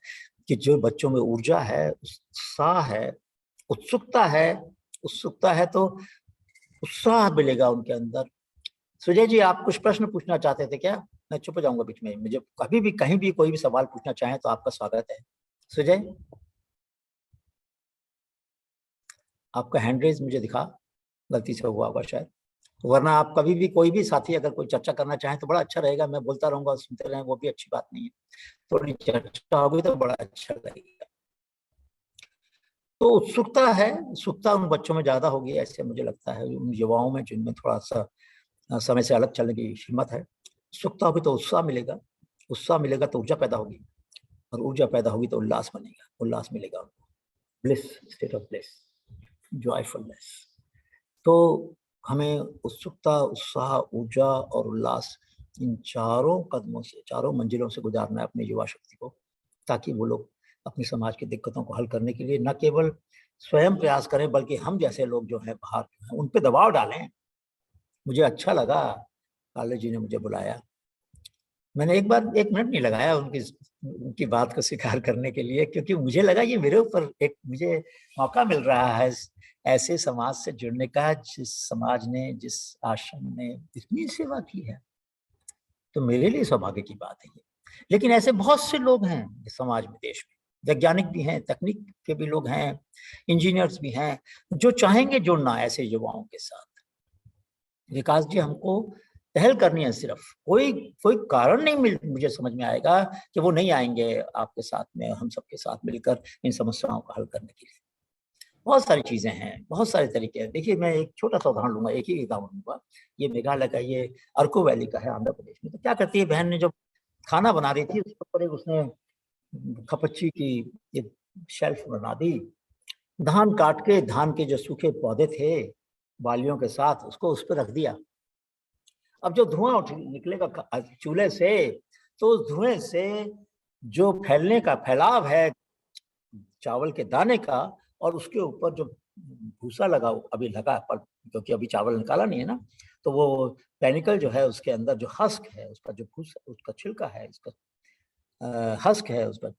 कि जो बच्चों में ऊर्जा है, उत्साह है, उत्सुकता है, तो उत्साह मिलेगा उनके अंदर। सुजय जी, आप कुछ प्रश्न पूछना चाहते थे क्या? मैं चुप जाऊंगा बीच में, मुझे कभी भी कहीं भी कोई भी सवाल पूछना चाहें तो आपका स्वागत है। सुजय, आपका हैंड रेज मुझे दिखा, गलती से हुआ होगा शायद, वरना आप कभी भी, कोई भी साथी अगर कोई चर्चा करना चाहें तो बड़ा अच्छा रहेगा। मैं बोलता रहूंगा, सुनते रहें, वो भी अच्छी बात नहीं है, थोड़ी चर्चा होगी तो बड़ा अच्छा लगेगा। तो उत्सुकता उन बच्चों में ज्यादा होगी, ऐसे मुझे लगता है, उन युवाओं में जिनमें थोड़ा सा समय से अलग चलने की हिम्मत है। उत्सुकता होगी तो उत्साह मिलेगा तो ऊर्जा पैदा होगी, और ऊर्जा पैदा होगी तो उल्लास बनेगा, उल्लास मिलेगा उनको, bliss, state of bliss, joyfulness. तो हमें उत्सुकता, उत्साह, ऊर्जा और उल्लास, इन चारों कदमों से, चारों मंजिलों से गुजारना है अपनी युवा शक्ति को, ताकि वो लोग अपने समाज की दिक्कतों को हल करने के लिए न केवल स्वयं प्रयास करें, बल्कि हम जैसे लोग जो हैं बाहर जो हैं उन पे दबाव डालें। मुझे अच्छा लगा, काले जी ने मुझे बुलाया, मैंने एक बार 1 मिनट नहीं लगाया उनकी उनकी बात को स्वीकार करने के लिए, क्योंकि मुझे लगा ये मेरे ऊपर एक मुझे मौका मिल रहा है ऐसे समाज से जुड़ने का जिस समाज ने, जिस आश्रम ने इतनी सेवा की है। तो मेरे लिए सौभाग्य की बात है ये। लेकिन ऐसे बहुत से लोग हैं समाज में, देश में, वैज्ञानिक भी हैं, तकनीक के भी लोग हैं, इंजीनियर्स भी हैं, जो चाहेंगे जुड़ना ऐसे युवाओं के साथ। विकास जी, हमको पहल करनी है, सिर्फ कोई कारण नहीं मुझे समझ में आएगा कि वो नहीं आएंगे आपके साथ में, हम सबके साथ मिलकर इन समस्याओं को हल करने के लिए। बहुत सारी चीजें हैं, बहुत सारे तरीके हैं। देखिए, मैं एक छोटा सा उदाहरण लूंगा, एक ही उदाहरण लूंगा। ये मेघालय का, ये अरकू वैली का है, आंध्र प्रदेश में। तो क्या करती है बहन ने, जब खाना बना रही थी, उसके ऊपर एक उसने खपच्ची की एक शेल्फ बना दी, धान काट के, धान के जो सूखे पौधे थे बालियों के साथ, उसको उस पर रख दिया। अब जो धुआं निकलेगा चूल्हे से, तो उस धुएं से जो फैलाव है चावल के दाने का, और उसके ऊपर जो भूसा अभी लगा, पर क्योंकि अभी चावल निकाला नहीं है ना, तो वो पेनिकल जो है, उसके अंदर जो हस्क है, उसका जो भूसा, उसका छिलका है, उसका हस्क है, उसका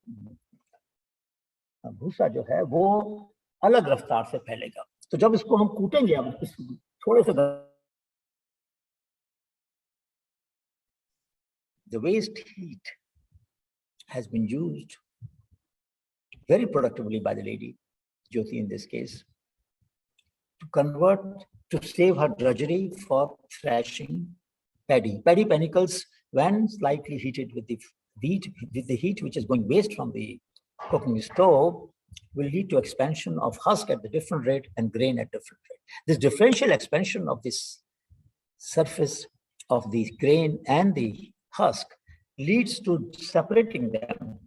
भूसा जो है, वो अलग रफ्तार से फैलेगा। तो जब इसको हम कूटेंगे, अब इस थोड़े से the waste heat has been used very productively by the lady, Jyoti in this case, to save her drudgery for thrashing paddy. Paddy panicles, when slightly heated with the heat which is going waste from the cooking stove, will lead to expansion of husk at the different rate and grain at different rate. This differential expansion of this surface of the grain and the husk leads to separating them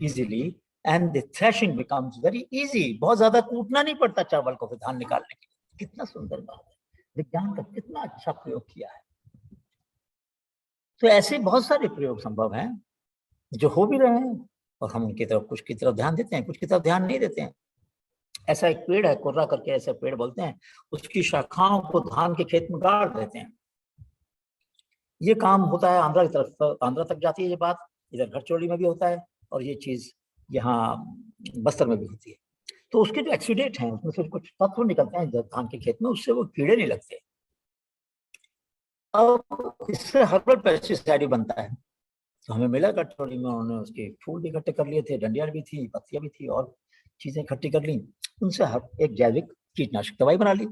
easily, and the thrashing becomes very easy. बहुत ज्यादा कूटना नहीं पड़ता चावल को फिर धान निकालने के लिए। कितना सुंदर बात है, विज्ञान का कितना अच्छा प्रयोग किया है। तो ऐसे बहुत सारे प्रयोग संभव हैं जो हो भी रहे हैं, और हम उनकी तरफ, कुछ की तरफ ध्यान देते हैं, कुछ की तरफ ध्यान नहीं देते हैं। ऐसा एक पेड़ है, कुर्रा करके ऐसा पेड़ बोलते हैं, उसकी शाखाओं को धान के खेत में गाड़ देते हैं। ये काम होता है आंध्र की तरफ, आंध्र तक जाती है ये बात, इधर गढ़चिरौली में भी होता है, और ये चीज यहाँ बस्तर में भी होती है। तो उसके जो एक्सीडेंट हैं, उसमें से कुछ तत्व निकलते हैं धान के खेत में, उससे वो कीड़े नहीं लगते। अब इससे हर्बल पेस्टिसाइड बनता है। तो हमें मिला गढ़चिरौली में, उन्होंने उसके फूल भी इकट्ठे कर लिए थे, डंडियाँ भी थी, पत्तियां भी थी, और चीजें इकट्ठी कर ली, उनसे एक जैविक कीटनाशक दवाई बना ली।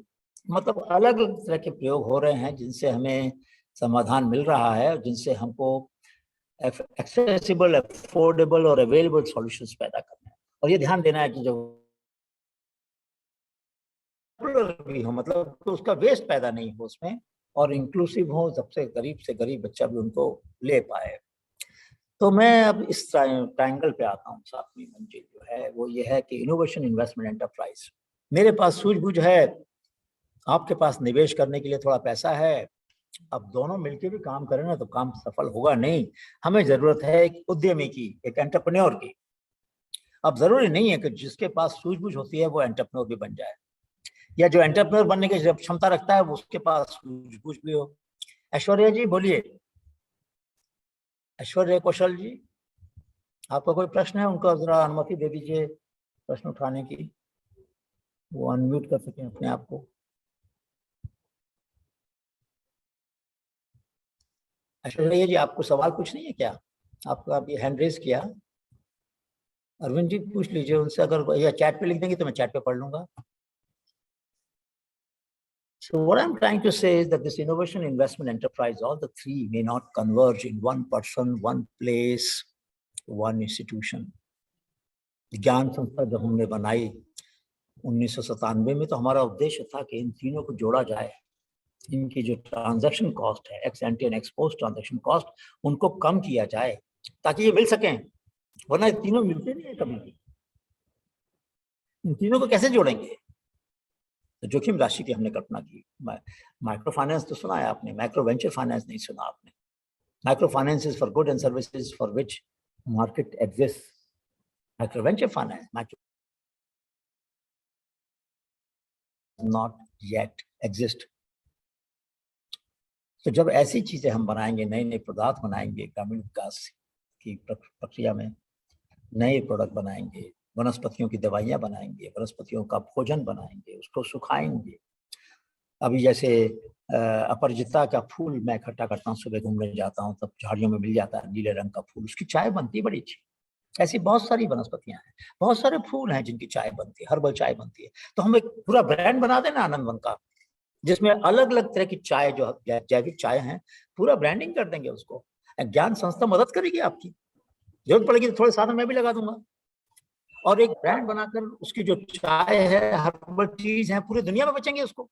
मतलब अलग अलग तरह के प्रयोग हो रहे हैं जिनसे हमें समाधान मिल रहा है, जिनसे हमको एक्सेसिबल, अफोर्डेबल और अवेलेबल सॉल्यूशंस पैदा करना है। और ये ध्यान देना है कि जो भी हो, मतलब तो उसका वेस्ट पैदा नहीं हो उसमें, और इंक्लूसिव हो, सबसे गरीब से गरीब बच्चा भी उनको ले पाए। तो मैं अब इस ट्रायंगल पे आता हूँ। सातवीं मंजिल जो है वो ये है कि इनोवेशन, इन्वेस्टमेंट, एंटरप्राइज। मेरे पास सूझबूझ है, आपके पास निवेश करने के लिए थोड़ा पैसा है। अब दोनों मिलकर भी काम करें ना तो काम सफल होगा नहीं। हमें जरूरत है एक उद्यमी की, एक एंटरप्रेन्योर की। अब जरूरी नहीं है कि जिसके पास सूझबूझ होती है वो एंटरप्रेन्योर भी बन जाए, या जो एंटरप्रेन्योर बनने की जब क्षमता रखता है वो उसके पास सूझबूझ भी हो। ऐश्वर्या जी बोलिए। ऐश्वर्या कौशल जी, आपका कोई प्रश्न है? उनको जरा अनुमति दे दीजिए प्रश्न उठाने की, वो अनम्यूट कर सकें अपने आप को। ऐश्वर्या जी, आपको सवाल कुछ नहीं है क्या? आपका अभी हैंड रेज किया। अरविंद जी पूछ लीजिए उनसे, अगर या चैट पे लिख देंगे तो मैं चैट पे पढ़ लूंगा। So what I'm trying to say is that this innovation, investment, enterprise, all the three may not converge in one person, one place, one institution. ज्ञान संस्था जब हमने बनाई 1997 में, तो हमारा उद्देश्य था कि इन तीनों को जोड़ा जाए। इनकी जो ट्रांजैक्शन कॉस्ट है, x anti and x post transaction cost, उनको कम किया जाए ताकि ये मिल सकें, वरना ये तीनों मिलते नहीं है कभी भी। इन तीनों को कैसे जोड़ेंगे? तो जोखिम राशि की हमने कल्पना की। माइक्रो फाइनेंस तो सुना है आपने, माइक्रो वेंचर फाइनेंस नहीं सुना आपने। Micro finance is for good and services for which market exist. Micro venture finance not yet exist. तो जब ऐसी चीजें हम बनाएंगे, नए नए पदार्थ बनाएंगे ग्रामीण विकास की प्रक्रिया में, नए प्रोडक्ट बनाएंगे, वनस्पतियों की दवाइयाँ बनाएंगे, वनस्पतियों का भोजन बनाएंगे, उसको सुखाएंगे। अभी जैसे अपराजिता का फूल मैं इकट्ठा करता हूँ, सुबह घूमने जाता हूँ तब झाड़ियों में मिल जाता है नीले रंग का फूल, उसकी चाय बनती है बड़ी अच्छी। ऐसी बहुत सारी वनस्पतियां हैं, बहुत सारे फूल हैं जिनकी चाय बनती है, हर्बल चाय बनती है। तो हम एक पूरा ब्रांड बना देना आनंद वन का, जिसमें अलग अलग तरह की चाय जो जैविक चाय है, पूरा ब्रांडिंग कर देंगे उसको। ज्ञान संस्था मदद करेगी आपकी, जरूरत पड़ेगी तो थोड़े साधन मैं भी लगा दूंगा। और एक ब्रांड बनाकर उसकी जो चाय है, हर्बल टीज है, पूरी दुनिया में बेचेंगे उसको।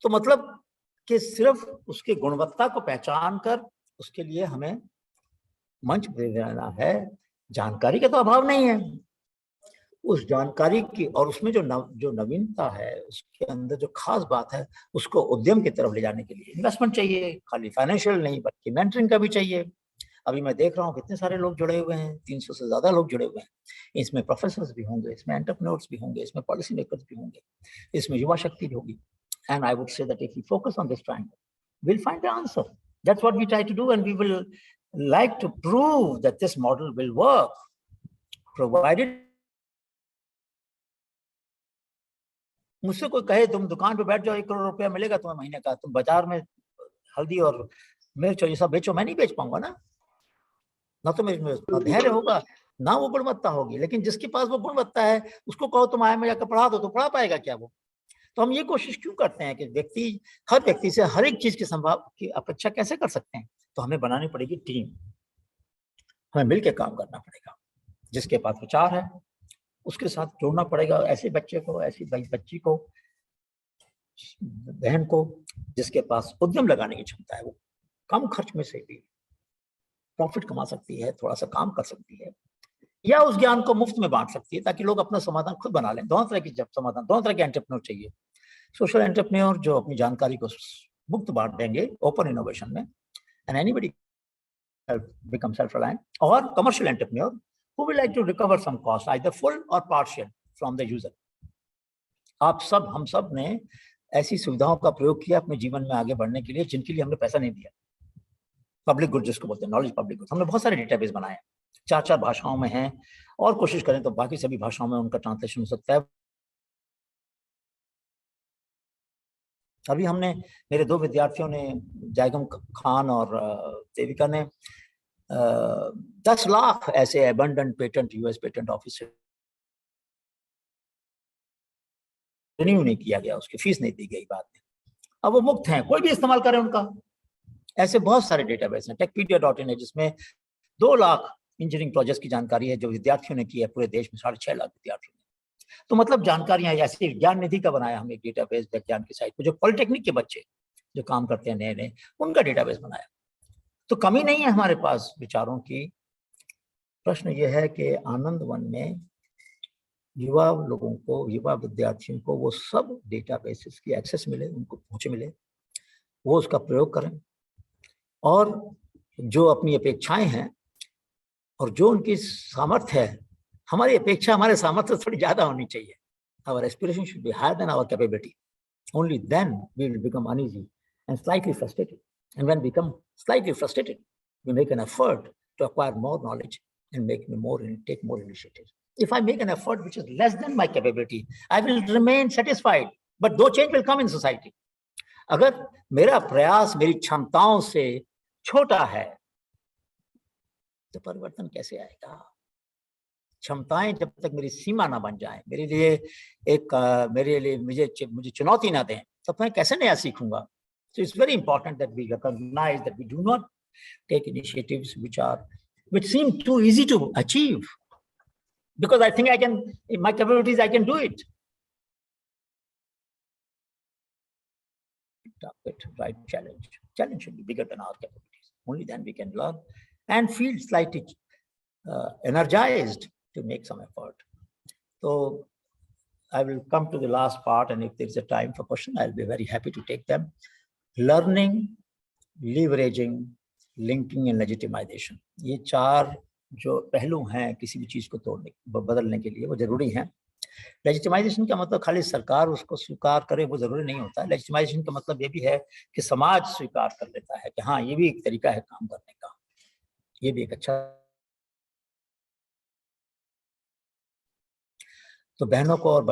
तो मतलब कि सिर्फ उसकी गुणवत्ता को पहचान कर उसके लिए हमें मंच दे देना है। जानकारी का तो अभाव नहीं है, उस जानकारी की और उसमें जो नवीनता है, उसके अंदर जो खास बात है, उसको उद्यम की तरफ ले जाने के लिए इन्वेस्टमेंट चाहिए, खाली फाइनेंशियल नहीं बल्कि मेंटरिंग का भी चाहिए। अभी मैं देख रहा हूँ कितने सारे लोग जुड़े हुए हैं, 300 से ज्यादा लोग जुड़े हुए हैं। इसमें प्रोफेसर्स भी होंगे, इसमें एंटरप्रेन्योर्स भी होंगे, इसमें पॉलिसी मेकर्स भी होंगे, इसमें युवा शक्ति भी होगी। And I would say that if we focus on this triangle, we'll find the answer. That's what we try to do, and we will like to prove that this model will work, provided मुझसे कोई कहे तुम दुकान पे बैठ जाओ, 1 करोड़ रुपया मिलेगा तुम्हें महीने का, तुम बाजार में हल्दी और मिर्च और ये सब बेचो, मैं नहीं बेच पाऊंगा ना तो मेरे धैर्य होगा, ना वो गुणवत्ता होगी। लेकिन जिसके पास वो गुणवत्ता है उसको कहो तुम आए में जाकर पढ़ा दो, तो पढ़ा पाएगा क्या वो? तो हम ये कोशिश क्यों करते हैं कि हर व्यक्ति से हर एक चीज की अपेक्षा कैसे कर सकते हैं? तो हमें बनानी पड़ेगी टीम, हमें मिलकर काम करना पड़ेगा। जिसके पास विचार है उसके साथ जोड़ना पड़ेगा, ऐसे बच्चे को, ऐसी बच्ची को, बहन को, जिसके पास उद्यम लगाने की क्षमता है, वो कम खर्च में से भी प्रॉफिट कमा सकती है, थोड़ा सा काम कर सकती है, या उस ज्ञान को मुफ्त में बांट सकती है ताकि लोग अपना समाधान खुद बना लें। दोनों तरह की समाधान, दोनों तरह के एंटरप्रेन्योर चाहिए। सोशल एंटरप्रेन्योर जो अपनी जानकारी को मुफ्त बांट देंगे ओपन इनोवेशन में, and anybody become self-reliant, or commercial entrepreneur who will like to recover some cost, either full or partial, from the user. हम सब ने ऐसी सुविधाओं का प्रयोग किया अपने जीवन में आगे बढ़ने के लिए जिनके लिए हमने पैसा नहीं दिया। पब्लिक गुड जिसको बोलते हैं, नॉलेज पब्लिक गुड। हमने बहुत सारे डेटाबेस बनाए, 4 भाषाओं में हैं, और कोशिश करें तो बाकी सभी भाषाओं में उनका ट्रांसलेशन हो सकता है। अभी हमने, मेरे 2 विद्यार्थियों ने, जायगम खान और देविका ने 10 लाख ऐसे abundant patent US patent office से रिन्यू नहीं किया गया, उसकी फीस नहीं दी गई बाद में, अब वो मुफ्त हैं, कोई भी इस्तेमाल करे उनका। ऐसे बहुत सारे डेटाबेस हैं। techpedia.in है जिसमें 2 लाख इंजीनियरिंग प्रोजेक्ट्स की जानकारी है जो विद्यार्थियों ने की है पूरे देश में, 6.5 लाख विद्यार्थियों ने। तो मतलब जानकारियां, ऐसी ज्ञान निधि का बनाया हमने डेटाबेस विज्ञान की साइट पे, जो पॉलिटेक्निक के बच्चे जो काम करते हैं नए नए, उनका डेटाबेस बनाया। तो कमी नहीं है हमारे पास विचारों की। प्रश्न यह है कि आनंद वन में युवा लोगों को, युवा विद्यार्थियों को वो सब डेटाबेसेस की एक्सेस मिले, उनको पहुंच मिले, वो उसका प्रयोग करें, और जो अपनी अपेक्षाएं हैं और जो उनकी सामर्थ्य है, हमारी अपेक्षा हमारे सामर्थ्य थोड़ी ज्यादा होनी चाहिए। Our aspiration should be higher than our capability. Only then we will become uneasy and slightly frustrated. And when we become slightly frustrated, we make an effort to acquire more knowledge and take more initiative. If I make an effort which is less than my capability, I will remain satisfied, but no change will come in society. अगर मेरा प्रयास मेरी क्षमताओं से छोटा है तो परिवर्तन कैसे आएगा? क्षमताएं जब तक मेरी सीमा ना बन जाए, मुझे चुनौती ना दें, तब मैं कैसे नया सीखूंगा? So it's very important that we recognize that we do not take initiatives which seem too easy to achieve, because I think in my capabilities I can do it. Right, challenge should be bigger than our capabilities. Only then we can learn and feel slightly energized to make some effort. So I will come to the last part, and if there's a time for question, I'll be very happy to take them. Learning, leveraging, linking and legitimization. ये 4 जो पहलू हैं किसी भी चीज को बदलने के लिए, वो जरूरी हैं। लेजिटिमाइजेशन का मतलब खाली सरकार उसको स्वीकार करे वो जरूरी नहीं होता। लेजिटिमाइजेशन का मतलब ये भी है कि समाज स्वीकार कर लेता है कि हाँ, ये भी एक तरीका है काम करने का, ये भी एक अच्छा तो बहनों को और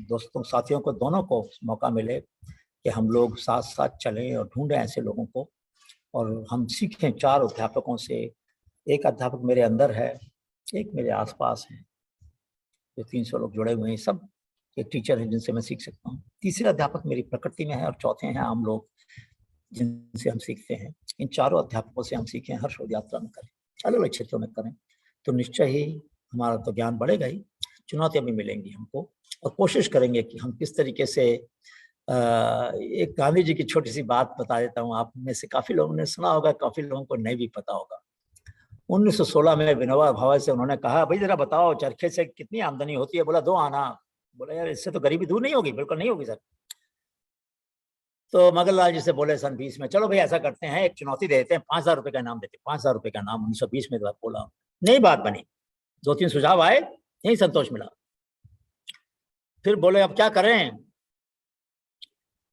दोस्तों साथियों को दोनों को मौका मिले कि हम लोग साथ साथ चलें और ढूंढें ऐसे लोगों को, और हम सीखें 4 अध्यापकों से। एक अध्यापक मेरे अंदर है, एक मेरे आसपास है, जो 300 लोग जुड़े हुए हैं, सब एक टीचर है जिनसे मैं सीख सकता हूँ। तीसरे अध्यापक मेरी प्रकृति में है, और चौथे हैं आम लोग जिनसे हम सीखते हैं। इन 4 अध्यापकों से हम सीखें, हर शोध यात्रा में करें, अलग अलग क्षेत्रों में करें, तो निश्चय ही हमारा तो ज्ञान बढ़ेगा ही, चुनौतियां भी मिलेंगी हमको, और कोशिश करेंगे कि हम किस तरीके से एक गांधी जी की छोटी सी बात बता देता हूँ, आप में से काफी लोगों ने सुना होगा, काफी लोगों को नहीं भी पता होगा। 1916 में विनोबा भावे से उन्होंने कहा, भाई जरा बताओ चरखे से कितनी आमदनी होती है? बोला 2 आना। बोला यार इससे तो गरीबी दूर नहीं होगी। बिल्कुल नहीं होगी सर। तो मगनलाल जी से बोले सन 20 में, चलो भाई ऐसा करते हैं, एक चुनौती देते हैं, 5000 रुपए का इनाम देते हैं। 5000 रुपए का इनाम 1920 में बोला, नई बात बनी, 2-3 सुझाव आए, यही संतोष मिला। फिर बोले अब क्या करें?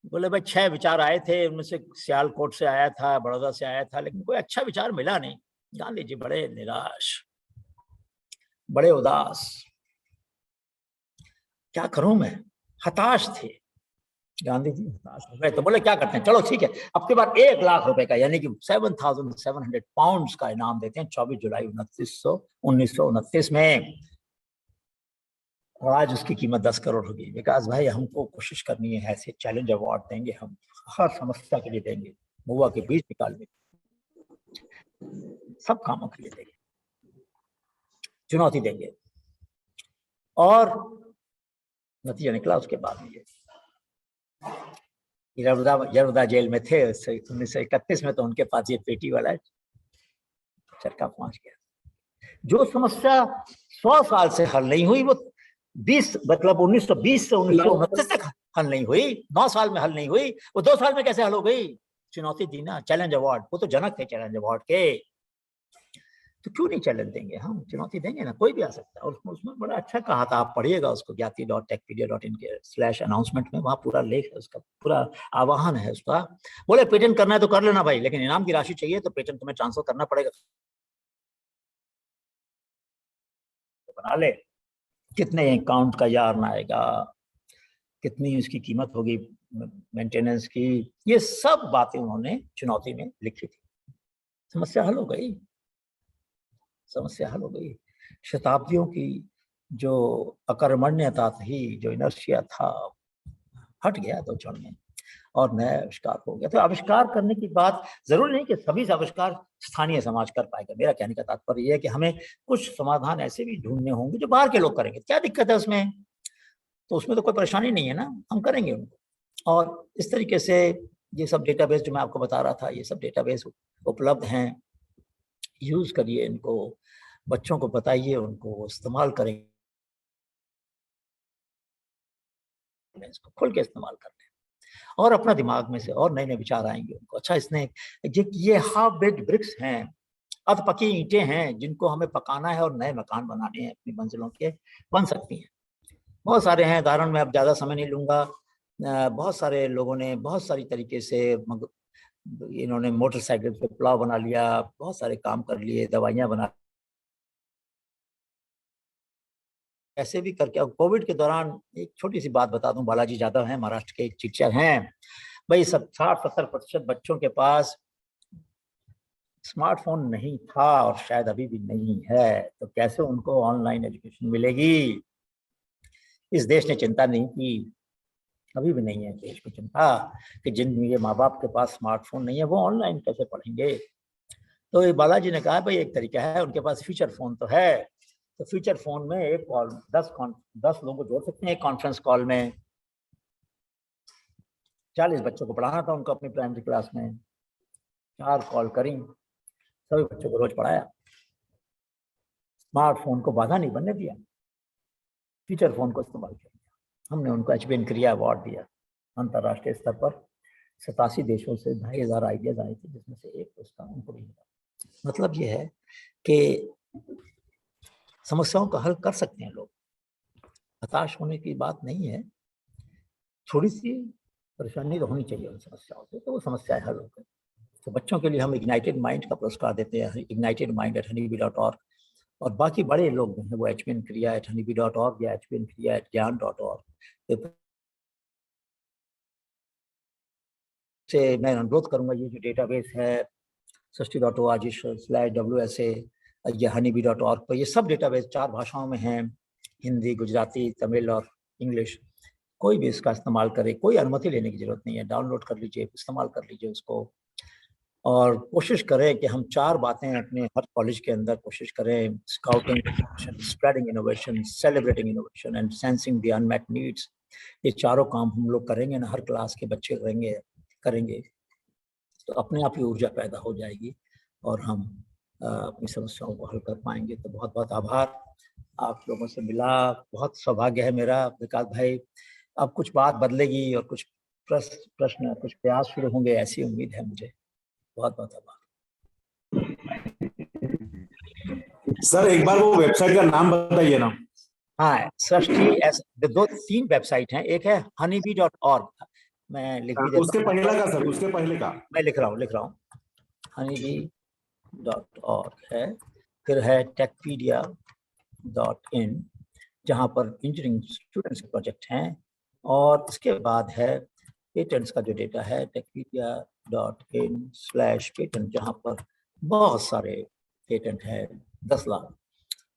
बोले भाई 6 विचार आए थे, उनमें से सियालकोट से आया था, बड़ौदा से आया था, लेकिन कोई अच्छा विचार मिला नहीं। गांधी जी बड़े निराश, बड़े उदास, क्या करूं मैं, हताश थे गांधी जी, हताश हो गए। तो बोले क्या करते हैं, चलो ठीक है, अब के बाद 1 लाख रुपए का यानी कि 7,700 पाउंड्स का इनाम देते हैं 24 जुलाई 1929 में। और आज उसकी कीमत 10 करोड़ होगी। विकास भाई हमको कोशिश करनी है, ऐसे चैलेंज अवार्ड देंगे हम, हर समस्या के लिए देंगे, महुआ के बीज निकालने, सब कामों के लिए देंगे, चुनौती देंगे। और नतीजा निकला उसके बाद में, यरदा जेल में थे 1931 में, तो उनके पास ये पेटी वाला चरखा पहुंच गया। जो समस्या 100 साल से हल नहीं हुई, वो 1920 से 1929 तक हल नहीं हुई, 9 साल में हल नहीं हुई, वो 2 साल में कैसे हल हो गई? चुनौती दी ना, चैलेंज अवार्ड। वो तो जनक थे चैलेंज अवार्ड के, तो क्यों नहीं चैलेंज देंगे हम, चुनौती देंगे ना, कोई भी आ सकता है। और उसमें बड़ा अच्छा कहा था, आप पढ़िएगा उसको, gyati.techpedia.in के /announcement में, वहाँ पूरा लेख है उसका, पूरा आह्वान है उसका। बोले पेटेंट करना है तो कर लेना भाई, लेकिन इनाम की राशि चाहिए तो पेटेंट तुम्हें ट्रांसफर करना पड़ेगा, तो बना ले। कितने काउंट का यार्न आएगा, कितनी उसकी कीमत होगी मेंटेनेंस की, ये सब बातें उन्होंने चुनौती में लिखी थी। समस्या हल हो गई, समस्या हल हो गई। शताब्दियों की जो अकर्मण्यता थी, जो इनर्शिया था, हट गया 2 क्षण में, और नया आविष्कार हो गया। तो आविष्कार करने की बात जरूरी नहीं कि सभी से आविष्कार स्थानीय समाज कर पाएगा। मेरा कहने का तात्पर्य यह है कि हमें कुछ समाधान ऐसे भी ढूंढने होंगे जो बाहर के लोग करेंगे। क्या दिक्कत है उसमें? तो उसमें तो कोई परेशानी नहीं है ना, हम करेंगे उनको। और इस तरीके से ये सब डेटाबेस जो मैं आपको बता रहा था, ये सब डेटाबेस उपलब्ध हैं, यूज करिए इनको, बच्चों को बताइए, उनको इस्तेमाल करेंगे, इसको खुल के इस्तेमाल कर लें, और अपना दिमाग में से और नए नए विचार आएंगे उनको। अच्छा, इसने ये हाफ बेक्ड ब्रिक्स हैं, अध पकी ईंटें हैं, जिनको हमें पकाना है और नए मकान बनाने हैं अपनी मंजिलों के, बन सकती हैं। बहुत सारे हैं उदाहरण, मैं अब ज़्यादा समय नहीं लूँगा। बहुत सारे लोगों ने बहुत सारी तरीके से इन्होंने मोटरसाइकिल पे पुलाव बना लिया, बहुत सारे काम कर लिए, दवाइयाँ बना, ऐसे भी करके। अब कोविड के दौरान एक छोटी सी बात बता दूं, बालाजी यादव हैं, महाराष्ट्र के एक टीचर हैं भाई, 60-70% बच्चों के पास स्मार्टफोन नहीं था और शायद अभी भी नहीं है, तो कैसे उनको ऑनलाइन एजुकेशन मिलेगी? इस देश ने चिंता नहीं की, अभी भी नहीं है देश को चिंता कि जिन ये माँ बाप के पास स्मार्टफोन नहीं है वो ऑनलाइन कैसे पढ़ेंगे। तो ये बालाजी ने कहा भाई एक तरीका है, उनके पास फीचर फोन तो है, तो फीचर फोन में एक कॉल 10 लोगों को जोड़ सकते हैं एक कॉन्फ्रेंस कॉल में। 40 बच्चों को पढ़ाना था उनको अपनी प्राइमरी क्लास में, 4 कॉल करी, सभी बच्चों को रोज पढ़ाया, स्मार्टफोन को बाधा नहीं बनने दिया, फीचर फोन को इस्तेमाल किया। हमने उनको HBN क्रिया अवार्ड दिया अंतर्राष्ट्रीय स्तर पर। 87 देशों से 2500 आइडियाज आए थे, जिसमें से एक पुरस्कार उनको भी मिला। मतलब ये है कि समस्याओं का हल कर सकते हैं लोग, हताश होने की बात नहीं है, थोड़ी सी परेशानी तो होनी चाहिए उन समस्याओं से, तो वो समस्याएं हल हो गई। तो बच्चों के लिए हम इग्नाइटेड माइंड का पुरस्कार देते हैं, ignitedmind@honeybee.org, और बाकी बड़े लोग हैं वो hbnkriya@honeybee.org या hbnkriya@gyan.org से मैं अनुरोध करूंगा ये जो डेटाबेस है srishti.org/WSA या honeybee.org पर ये सब डेटाबेस 4 भाषाओं में हैं, हिंदी, गुजराती, तमिल और इंग्लिश। कोई भी इसका इस्तेमाल करे, कोई अनुमति लेने की जरूरत नहीं है, डाउनलोड कर लीजिए, इस्तेमाल कर लीजिए उसको। और कोशिश करें कि हम 4 बातें अपने हर कॉलेज के अंदर कोशिश करें, scouting, spreading innovation, celebrating innovation and sensing the unmet needs. ये चारों काम हम लोग करेंगे ना, हर क्लास के बच्चे करेंगे तो अपने आप ही ऊर्जा पैदा हो जाएगी और हम अपनी समस्याओं को हल कर पाएंगे। तो बहुत बहुत आभार, आप लोगों से मिला, बहुत सौभाग्य है मेरा विकास भाई। अब कुछ बात बदलेगी और कुछ प्रश्न कुछ प्रयास शुरू होंगे, ऐसी उम्मीद है मुझे। बहुत बहुत आभार सर। एक बार वो वेबसाइट का नाम बताइए ना। हाँ, सृष्टि 3 वेबसाइट हैं, एक है honeybee.org, मैं लिख भी देता हूँ। उसके पहले का सर, उसके पहले का मैं लिख रहा हूँ honeybee.org है, फिर है techpedia.in जहाँ पर इंजीनियरिंग स्टूडेंट्स के प्रोजेक्ट हैं, और उसके बाद है पेटेंट्स का जो डेटा है techpedia.in/patent जहाँ पर बहुत सारे पेटेंट है 10 लाख,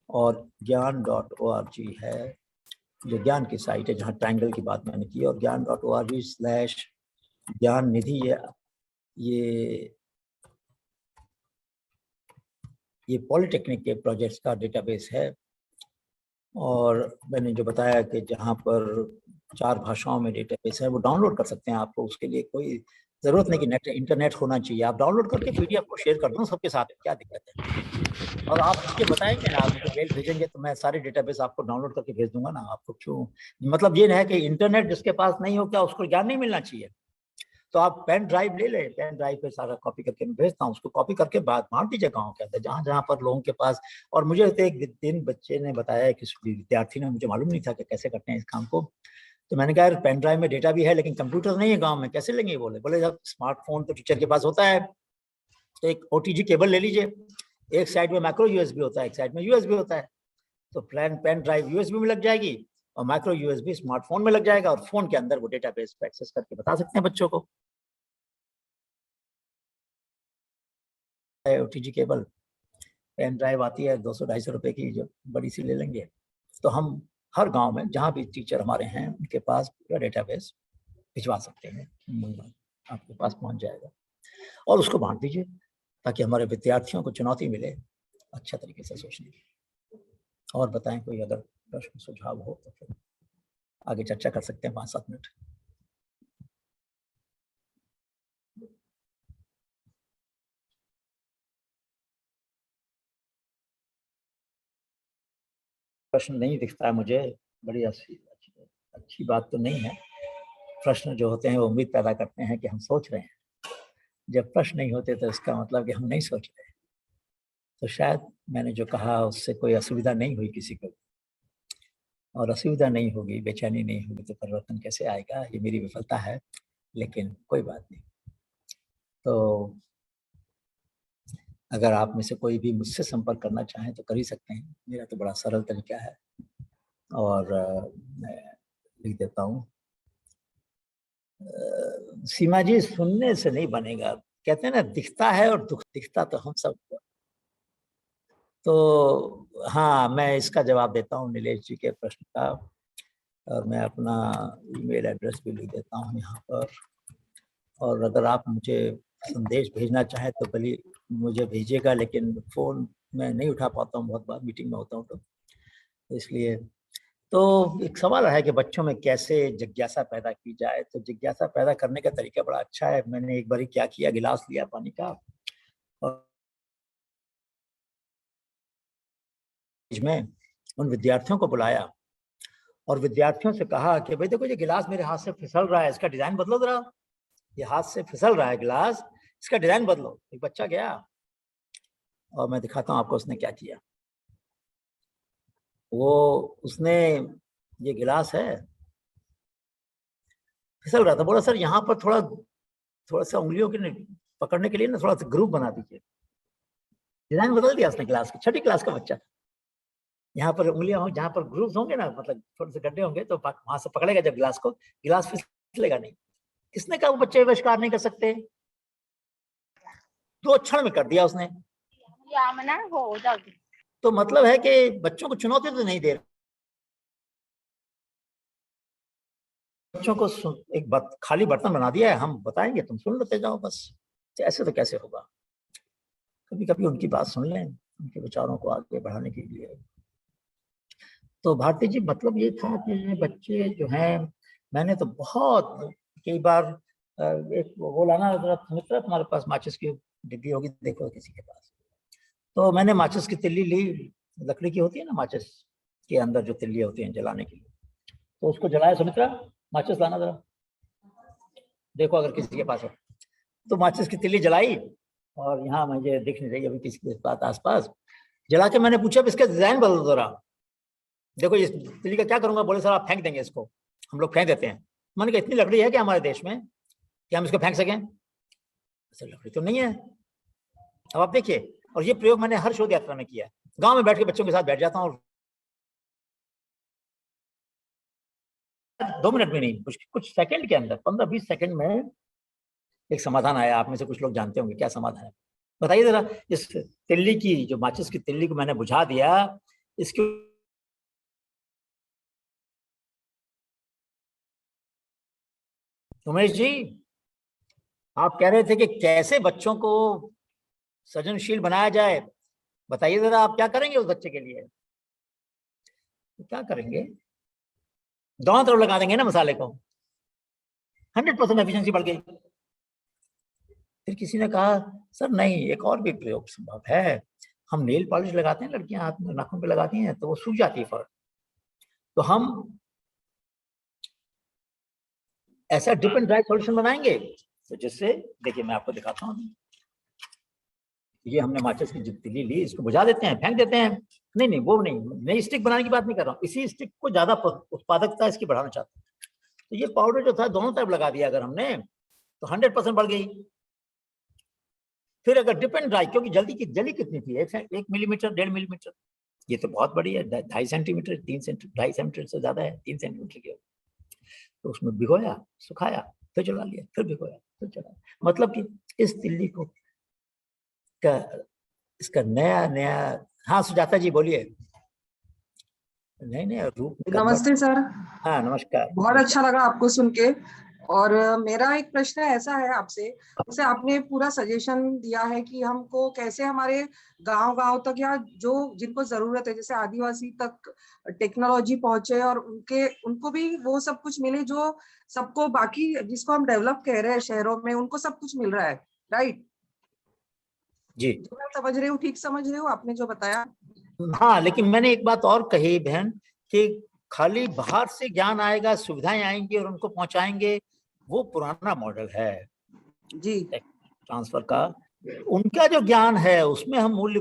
और ज्ञान.org है जो ज्ञान की साइट है जहाँ ट्रायंगल की बात मैंने की, और ज्ञान.org/ज्ञान निधि ये पॉलिटेक्निक के प्रोजेक्ट्स का डेटाबेस है। और मैंने जो बताया कि जहाँ पर 4 भाषाओं में डेटाबेस है वो डाउनलोड कर सकते हैं, आपको उसके लिए कोई ज़रूरत नहीं कि इंटरनेट होना चाहिए, आप डाउनलोड करके PDF को शेयर कर दो सबके साथ, क्या दिक्कत है। और आप मुझे बताएंगे ना, आप मुझे मेल भेजेंगे तो मैं सारे डेटाबेस आपको डाउनलोड करके भेज दूंगा ना। आपको क्यों, मतलब ये है कि इंटरनेट जिसके पास नहीं हो क्या उसको ज्ञान नहीं मिलना चाहिए। तो आप पेन ड्राइव ले लें, पेन ड्राइव पे सारा कॉपी करके मैं भेजता हूँ, उसको कॉपी करके बाद बांट दीजिए गाँव के अंदर जहाँ जहाँ पर लोगों के पास। और मुझे एक दिन बच्चे ने बताया, किसी विद्यार्थी ने, मुझे मालूम नहीं था कि कैसे करते हैं इस काम को, तो मैंने कहा पेन ड्राइव में डेटा भी है लेकिन कंप्यूटर नहीं है गाँव में, कैसे लेंगे। बोले जब स्मार्टफोन तो टीचर के पास होता है, तो एक OTG केबल ले लीजिए, एक साइड में माइक्रो USB होता है, एक साइड में USB होता है, तो पेन ड्राइव USB में लग जाएगी और माइक्रो USB स्मार्टफोन में लग जाएगा, और फोन के अंदर वो डेटाबेस पे एक्सेस करके बता सकते हैं बच्चों को। OTG केबल, पेन ड्राइव आती है 200-250 रुपए की, जो बड़ी सी ले लेंगे, तो हम हर गांव में जहां भी टीचर हमारे हैं उनके पास पूरा डेटाबेस भिजवा सकते हैं, आपके पास पहुंच जाएगा, और उसको बांट दीजिए ताकि हमारे विद्यार्थियों को चुनौती मिले अच्छा तरीके से सोचने की। और बताएं कोई अगर प्रश्न सुझाव हो तो फिर आगे चर्चा कर सकते हैं 5-7 मिनट। प्रश्न नहीं दिखता है मुझे, बड़ी अच्छी बात तो नहीं है। प्रश्न जो होते हैं वो उम्मीद पैदा करते हैं कि हम सोच रहे हैं, जब प्रश्न नहीं होते तो इसका मतलब कि हम नहीं सोच रहे। तो शायद मैंने जो कहा उससे कोई असुविधा नहीं हुई किसी को, और असुविधा नहीं होगी, बेचैनी नहीं होगी तो परिवर्तन कैसे आएगा, ये मेरी विफलता है, लेकिन कोई बात नहीं। तो अगर आप में से कोई भी मुझसे संपर्क करना चाहें तो कर ही सकते हैं, मेरा तो बड़ा सरल तरीका है, और मैं लिख देता हूँ। सीमा जी, सुनने से नहीं बनेगा, कहते हैं ना दिखता है और दुख, दिखता तो हम सब। तो हाँ, मैं इसका जवाब देता हूँ नीलेश जी के प्रश्न का, और मैं अपना ईमेल एड्रेस भी लिख देता हूँ यहाँ पर। और अगर आप मुझे संदेश भेजना चाहें तो भले मुझे भेजिएगा, लेकिन फ़ोन मैं नहीं उठा पाता हूँ, बहुत बार मीटिंग में होता हूँ, तो इसलिए। तो एक सवाल है कि बच्चों में कैसे जिज्ञासा पैदा की जाए। तो जिज्ञासा पैदा करने का तरीका बड़ा अच्छा है। मैंने एक बारी क्या किया, गिलास लिया पानी का और में उन विद्यार्थियों को बुलाया और विद्यार्थियों से कहा कि भाई देखो ये गिलास मेरे हाथ से फिसल रहा है, इसका डिजाइन बदलो जरा, ये हाथ से फिसल रहा है गिलास, इसका डिजाइन बदलो। एक बच्चा गया और मैं दिखाता हूँ आपको उसने क्या किया। वो उसने ये गिलास है फिसल रहा था, बोला सर यहाँ पर थोड़ा सा उंगलियों के पकड़ने के लिए ना थोड़ा सा ग्रुप बना दीजिए। डिजाइन बदल दिया उसने गिलास की, 6ठी क्लास का बच्चा। यहाँ पर उंगलियां हो, जहाँ पर ग्रूव्स होंगे ना, मतलब थोड़े से गड्ढे होंगे, तो वहां से पकड़ेगा जब गिलास को, गिलास फिसलेगा नहीं। किसने कहा वो बच्चे आविष्कार नहीं कर सकते? 2 क्षण में कर दिया उसने। तो मतलब है कि बच्चों को चुनौती तो नहीं दे रहे, बच्चों को एक खाली बर्तन बना दिया है, हम बताएंगे तुम सुन लेते जाओ बस। ऐसे तो कैसे होगा? कभी कभी उनकी बात सुन लें, उनके विचारों को आगे बढ़ाने के लिए। तो भारती जी, मतलब ये था कि बच्चे जो हैं, मैंने तो बहुत कई बार एक वो लाना जरा मित्र, तुम्हारे पास माचिस की डिब्बी होगी, देखो किसी के पास। तो मैंने माचिस की तिल्ली ली, लकड़ी की होती है ना माचिस के अंदर जो तिल्ली होती है जलाने के लिए, तो उसको जलाया। सुमित्रा, माचिस लाना जरा, देखो अगर किसी के पास है। तो माचिस की तिल्ली जलाई, और यहाँ मुझे दिख नहीं रही अभी किसी के पास आसपास। जला के मैंने पूछा इसका डिजाइन बदल दो जरा, देखो इस तिल्ली का क्या करूंगा? बोले सर आप फेंक देंगे इसको, हम लोग फेंक देते हैं। मैंने कहा इतनी लकड़ी है क्या हमारे देश में कि हम इसको फेंक सकें? सर लकड़ी तो नहीं है। अब आप देखिए, और ये प्रयोग मैंने हर शोध यात्रा में किया है। गांव में बैठ के बच्चों के साथ बैठ जाता हूँ, 2 मिनट में नहीं, कुछ सेकंड के अंदर, 15-20 सेकंड में एक समाधान आया। आप में से कुछ लोग जानते होंगे क्या समाधान है, बताइए जरा। इस तिल्ली की, जो माचिस की तिल्ली को मैंने बुझा दिया, इसके उमेश जी, आप कह रहे थे कि कैसे बच्चों को सृजनशील बनाया जाए, बताइए जरा आप क्या करेंगे उस बच्चे के लिए? क्या करेंगे? दोनों तरफ लगा देंगे ना मसाले को, 100% एफिशिएंसी बढ़ गई। फिर किसी ने कहा सर नहीं, एक और भी प्रयोग संभव है। हम नेल पॉलिश लगाते हैं, लड़कियां हाथ में नाखून पे लगाती हैं, तो वो सूख जाती है फौरन। तो हम ऐसा डिप एंड ड्राई सॉल्यूशन बनाएंगे, तो जिससे, देखिए मैं आपको दिखाता हूँ। ये हमने माचिस की तिल्ली ली, इसको बुझा देते हैं, फेंक देते हैं। नहीं नहीं, वो नहीं, नई स्टिक बनाने की बात नहीं कर रहा हूँ, इसी स्टिक को ज्यादा उत्पादकता इसकी बढ़ाना चाहते हैं। तो ये पाउडर जो था दोनों तरफ लगा दिया अगर हमने, तो 100% बढ़ गई। फिर अगर डिप एंड ड्राई, क्योंकि जली कितनी थी, 1 मिलीमीटर, 1.5 मिलीमीटर, ये तो बहुत बड़ी है, 2.5 सेंटीमीटर, 3 सेंटीमीटर, 2.5 सेंटीमीटर से ज्यादा है, 3 सेंटीमीटर की। तो उसमें भिगोया, सुखाया, फिर जला लिया, फिर भिगोया, फिर जला। मतलब कि इस तिल्ली को इसका नया, हाँ सुजाता जी बोलिए। नया रूप। नमस्ते सर। हाँ नमस्कार। बहुत अच्छा लगा आपको सुन के। और मेरा एक प्रश्न ऐसा है आपसे, जैसे आपने पूरा सजेशन दिया है कि हमको कैसे हमारे गांव तक, या जो जिनको जरूरत है, जैसे आदिवासी तक टेक्नोलॉजी पहुंचे और उनको भी वो सब कुछ मिले जो सबको, बाकी जिसको हम डेवलप कह रहे हैं शहरों में, उनको सब कुछ मिल रहा है, राइट जी? जो मैं समझ रही हूँ, ठीक समझ रही हूँ आपने जो बताया? हाँ, लेकिन मैंने एक बात और कही बहन, कि खाली बाहर से ज्ञान आएगा, सुविधाएं आएंगी और उनको पहुंचाएंगे, वो पुराना मॉडल है जी ट्रांसफर का। उनका जो ज्ञान है उसमें हम मूल्य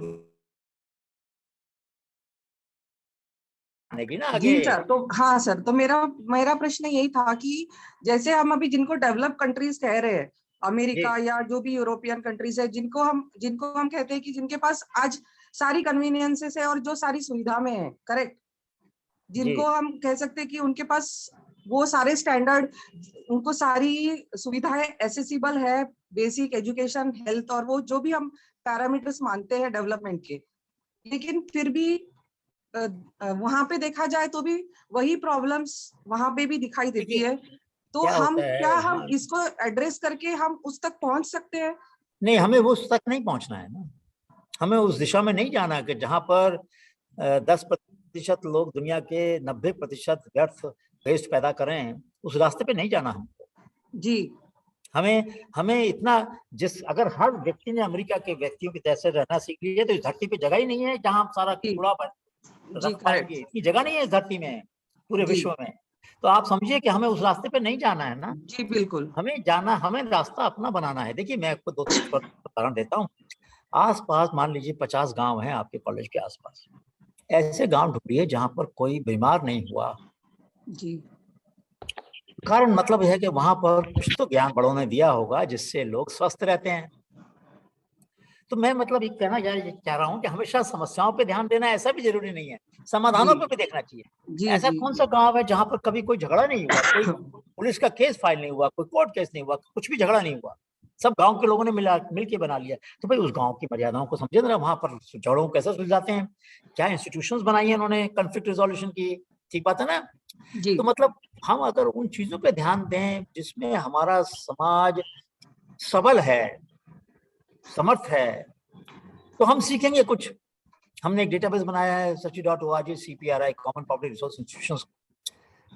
ना आगे। जी सर, तो हाँ सर, तो मेरा प्रश्न यही था कि जैसे हम अभी जिनको डेवलप कंट्रीज कह रहे हैं, अमेरिका या जो भी यूरोपियन कंट्रीज है, जिनको हम कहते हैं कि जिनके पास आज सारी कन्वीनियंसेस है और जो सारी सुविधा में है, करेक्ट, जिनको हम कह सकते हैं कि उनके पास वो सारे स्टैंडर्ड, उनको सारी सुविधाएं एसेसिबल है, बेसिक एजुकेशन, हेल्थ, और वो जो भी हम पैरामीटर्स मानते हैं डेवलपमेंट के, लेकिन फिर भी वहां पे देखा जाए तो भी वही प्रॉब्लम्स वहां पे भी दिखाई देती है। तो हम इसको एड्रेस करके हम उस तक पहुंच सकते हैं? नहीं, हमें उस तक नहीं पहुंचना है ना, हमें उस दिशा में नहीं जाना कि जहां पर 10% लोग दुनिया के 90% व्यर्थ वेस्ट पैदा करें, उस रास्ते पे नहीं जाना हमको। जी, हमें इतना, अगर हर व्यक्ति ने अमेरिका के व्यक्तियों की तरह से रहना सीख लिया, तो इस धरती पे जगह ही नहीं है जहां हम सारा कूड़ा रख पाएंगे। इतनी जगह नहीं है इस धरती में, पूरे विश्व में। तो आप समझिए कि हमें उस रास्ते पे नहीं जाना है ना। जी बिल्कुल, हमें रास्ता अपना बनाना है। देखिए मैं आपको 2-3 उदाहरण देता हूँ। आसपास मान लीजिए 50 गांव हैं आपके कॉलेज के आसपास, ऐसे गांव ढूंढिए जहां पर कोई बीमार नहीं हुआ। जी कारण मतलब है कि वहां पर कुछ तो ज्ञान बड़ों ने दिया होगा जिससे लोग स्वस्थ रहते हैं। तो मैं मतलब ये कहना चाह रहा हूँ कि हमेशा समस्याओं पे ध्यान देना ऐसा भी जरूरी नहीं है, समाधानों पे भी देखना चाहिए। जी ऐसा जी कौन सा गांव है जहां पर कभी कोई झगड़ा नहीं हुआ, कोई पुलिस का केस फाइल नहीं हुआ, कोई कोर्ट केस नहीं हुआ, कुछ भी झगड़ा नहीं हुआ, सब गांव के लोगों ने मिल के बना लिया। तो भाई उस गांव की मर्यादाओं को समझे ना, वहां पर झगड़ों कैसे सुलझाते हैं, क्या इंस्टीट्यूशंस बनाई है उन्होंने कॉन्फ्लिक्ट रिजोल्यूशन की, ठीक बात है ना। जी तो मतलब हम अगर उन चीजों पे ध्यान दें जिसमें हमारा समाज सबल है, समर्थ है, तो हम सीखेंगे कुछ। हमने एक डेटाबेस बनाया है sachi.org CPRI common public resource institutions,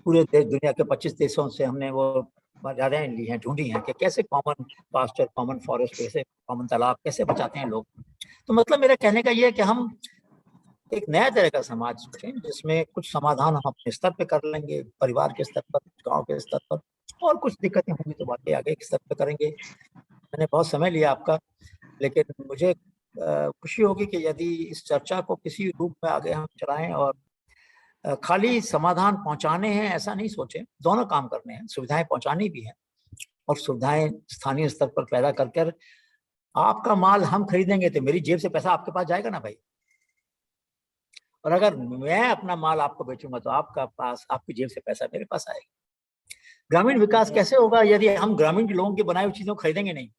पूरे देश दुनिया के 25 देशों से हमने वो मर्यादाएं ली हैं, ढूंढी हैं कि कैसे कॉमन पास्चर, कॉमन फॉरेस्ट, कैसे कॉमन तालाब कैसे बचाते हैं लोग। तो मतलब मेरा कहने का ये है कि हम एक नया तरह का समाज सोचें जिसमें कुछ समाधान हम अपने स्तर पे कर लेंगे, परिवार के स्तर पर, गांव के स्तर पर, और कुछ दिक्कतें होंगी तो बाकी आगे के स्तर पे करेंगे। मैंने बहुत समय लिया आपका, लेकिन मुझे खुशी होगी कि यदि इस चर्चा को किसी रूप में आगे हम चलाएं और खाली समाधान पहुंचाने हैं ऐसा नहीं सोचें, दोनों काम करने हैं, सुविधाएं पहुंचानी भी हैं और सुविधाएं स्थानीय स्तर पर पैदा कर आपका माल हम खरीदेंगे तो मेरी जेब से पैसा आपके पास जाएगा ना भाई, और अगर मैं अपना माल आपको बेचूंगा तो आपका पास, आपकी जेब से पैसा मेरे पास आएगा। ग्रामीण विकास कैसे होगा यदि हम ग्रामीण लोगों की बनाई हुई चीजों को खरीदेंगे नहीं।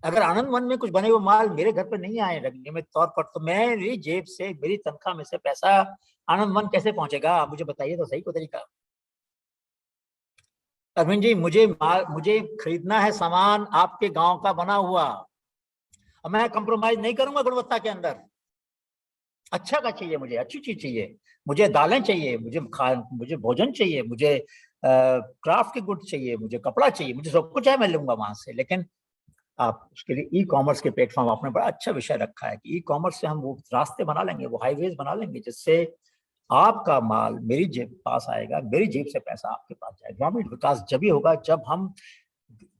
अगर आनंद वन में कुछ बने हुए माल मेरे घर पर नहीं आए नियमित तौर पर, तो मेरी जेब से, मेरी तनख्वाह में से पैसा आनंद वन कैसे पहुंचेगा, आप मुझे बताइए तो सही को तरीका। अरविंद जी, मुझे खरीदना है सामान आपके गांव का बना हुआ, और मैं कंप्रोमाइज नहीं करूंगा गुणवत्ता के अंदर। अच्छा का चाहिए, मुझे अच्छी चीज चाहिए, मुझे दालें चाहिए, मुझे भोजन चाहिए, मुझे क्राफ्ट के गुड्स चाहिए, मुझे कपड़ा चाहिए, मुझे सब कुछ है, मैं लूंगा वहां से। लेकिन आप उसके लिए ई कॉमर्स के प्लेटफॉर्म, आपने बड़ा अच्छा विषय रखा है कि ई कॉमर्स से हम वो रास्ते बना लेंगे, वो हाईवेज बना लेंगे जिससे आपका माल मेरी जेब पास आएगा, मेरी जेब से पैसा आपके पास जाएगा। ग्रामीण विकास जब ही होगा जब हम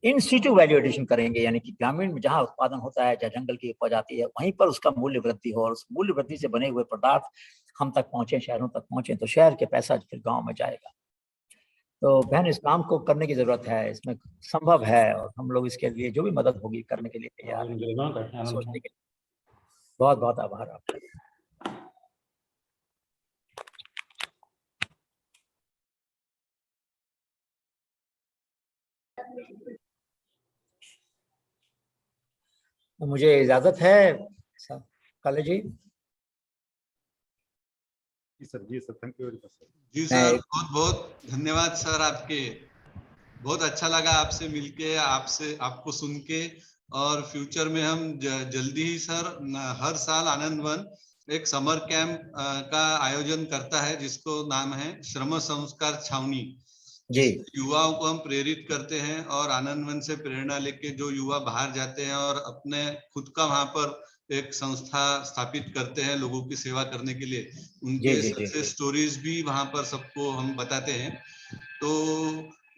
इन सीटू वैल्यू एडिशन करेंगे, यानी कि ग्रामीण में जहां उत्पादन होता है, जहां जंगल की उपज आती है, वहीं पर उसका मूल्य वृद्धि हो, और उस मूल्य वृद्धि से बने हुए पदार्थ हम तक पहुंचे, शहरों तक पहुंचे, तो शहर के पैसा फिर गाँव में जाएगा। तो बहन, इस काम को करने की जरूरत है, इसमें संभव है, और हम लोग इसके लिए जो भी मदद होगी करने के लिए तैयार हैं। सोचने के लिए बहुत बहुत आभार आपका। तो मुझे इजाजत है काले जी। जी sir, thank you very much sir. जी सर, बहुत बहुत धन्यवाद सर आपके। बहुत अच्छा लगा आपसे मिलके, आपको सुन के, और फ्यूचर में हम जल्दी ही सर हर साल आनंद वन एक समर कैंप का आयोजन करता है जिसको नाम है श्रम संस्कार छावनी। जी, युवाओं को हम प्रेरित करते हैं और आनंद वन से प्रेरणा लेके जो युवा बाहर जाते हैं और अपने खुद का वहां पर एक संस्था स्थापित करते हैं लोगों की सेवा करने के लिए, उनके सक्सेस स्टोरीज भी वहां पर सबको हम बताते हैं। तो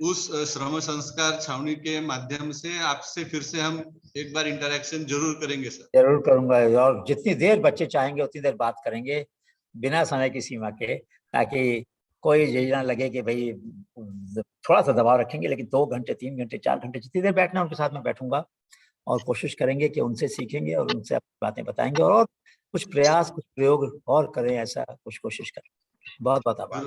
उस श्रम संस्कार छावनी के माध्यम से आपसे फिर से हम एक बार इंटरेक्शन जरूर करेंगे सर। जरूर करूंगा, और जितनी देर बच्चे चाहेंगे उतनी देर बात करेंगे, बिना समय की सीमा के, ताकि कोई ये ना लगे कि भाई थोड़ा सा दबाव रखेंगे, लेकिन 2 घंटे 3 घंटे 4 घंटे जितनी देर बैठना उनके साथ में बैठूंगा, और कोशिश करेंगे कि उनसे सीखेंगे और उनसे अपनी बातें बताएंगे, और कुछ प्रयास, कुछ प्रयोग और करें, ऐसा कुछ कोशिश करें। बहुत बहुत आभार।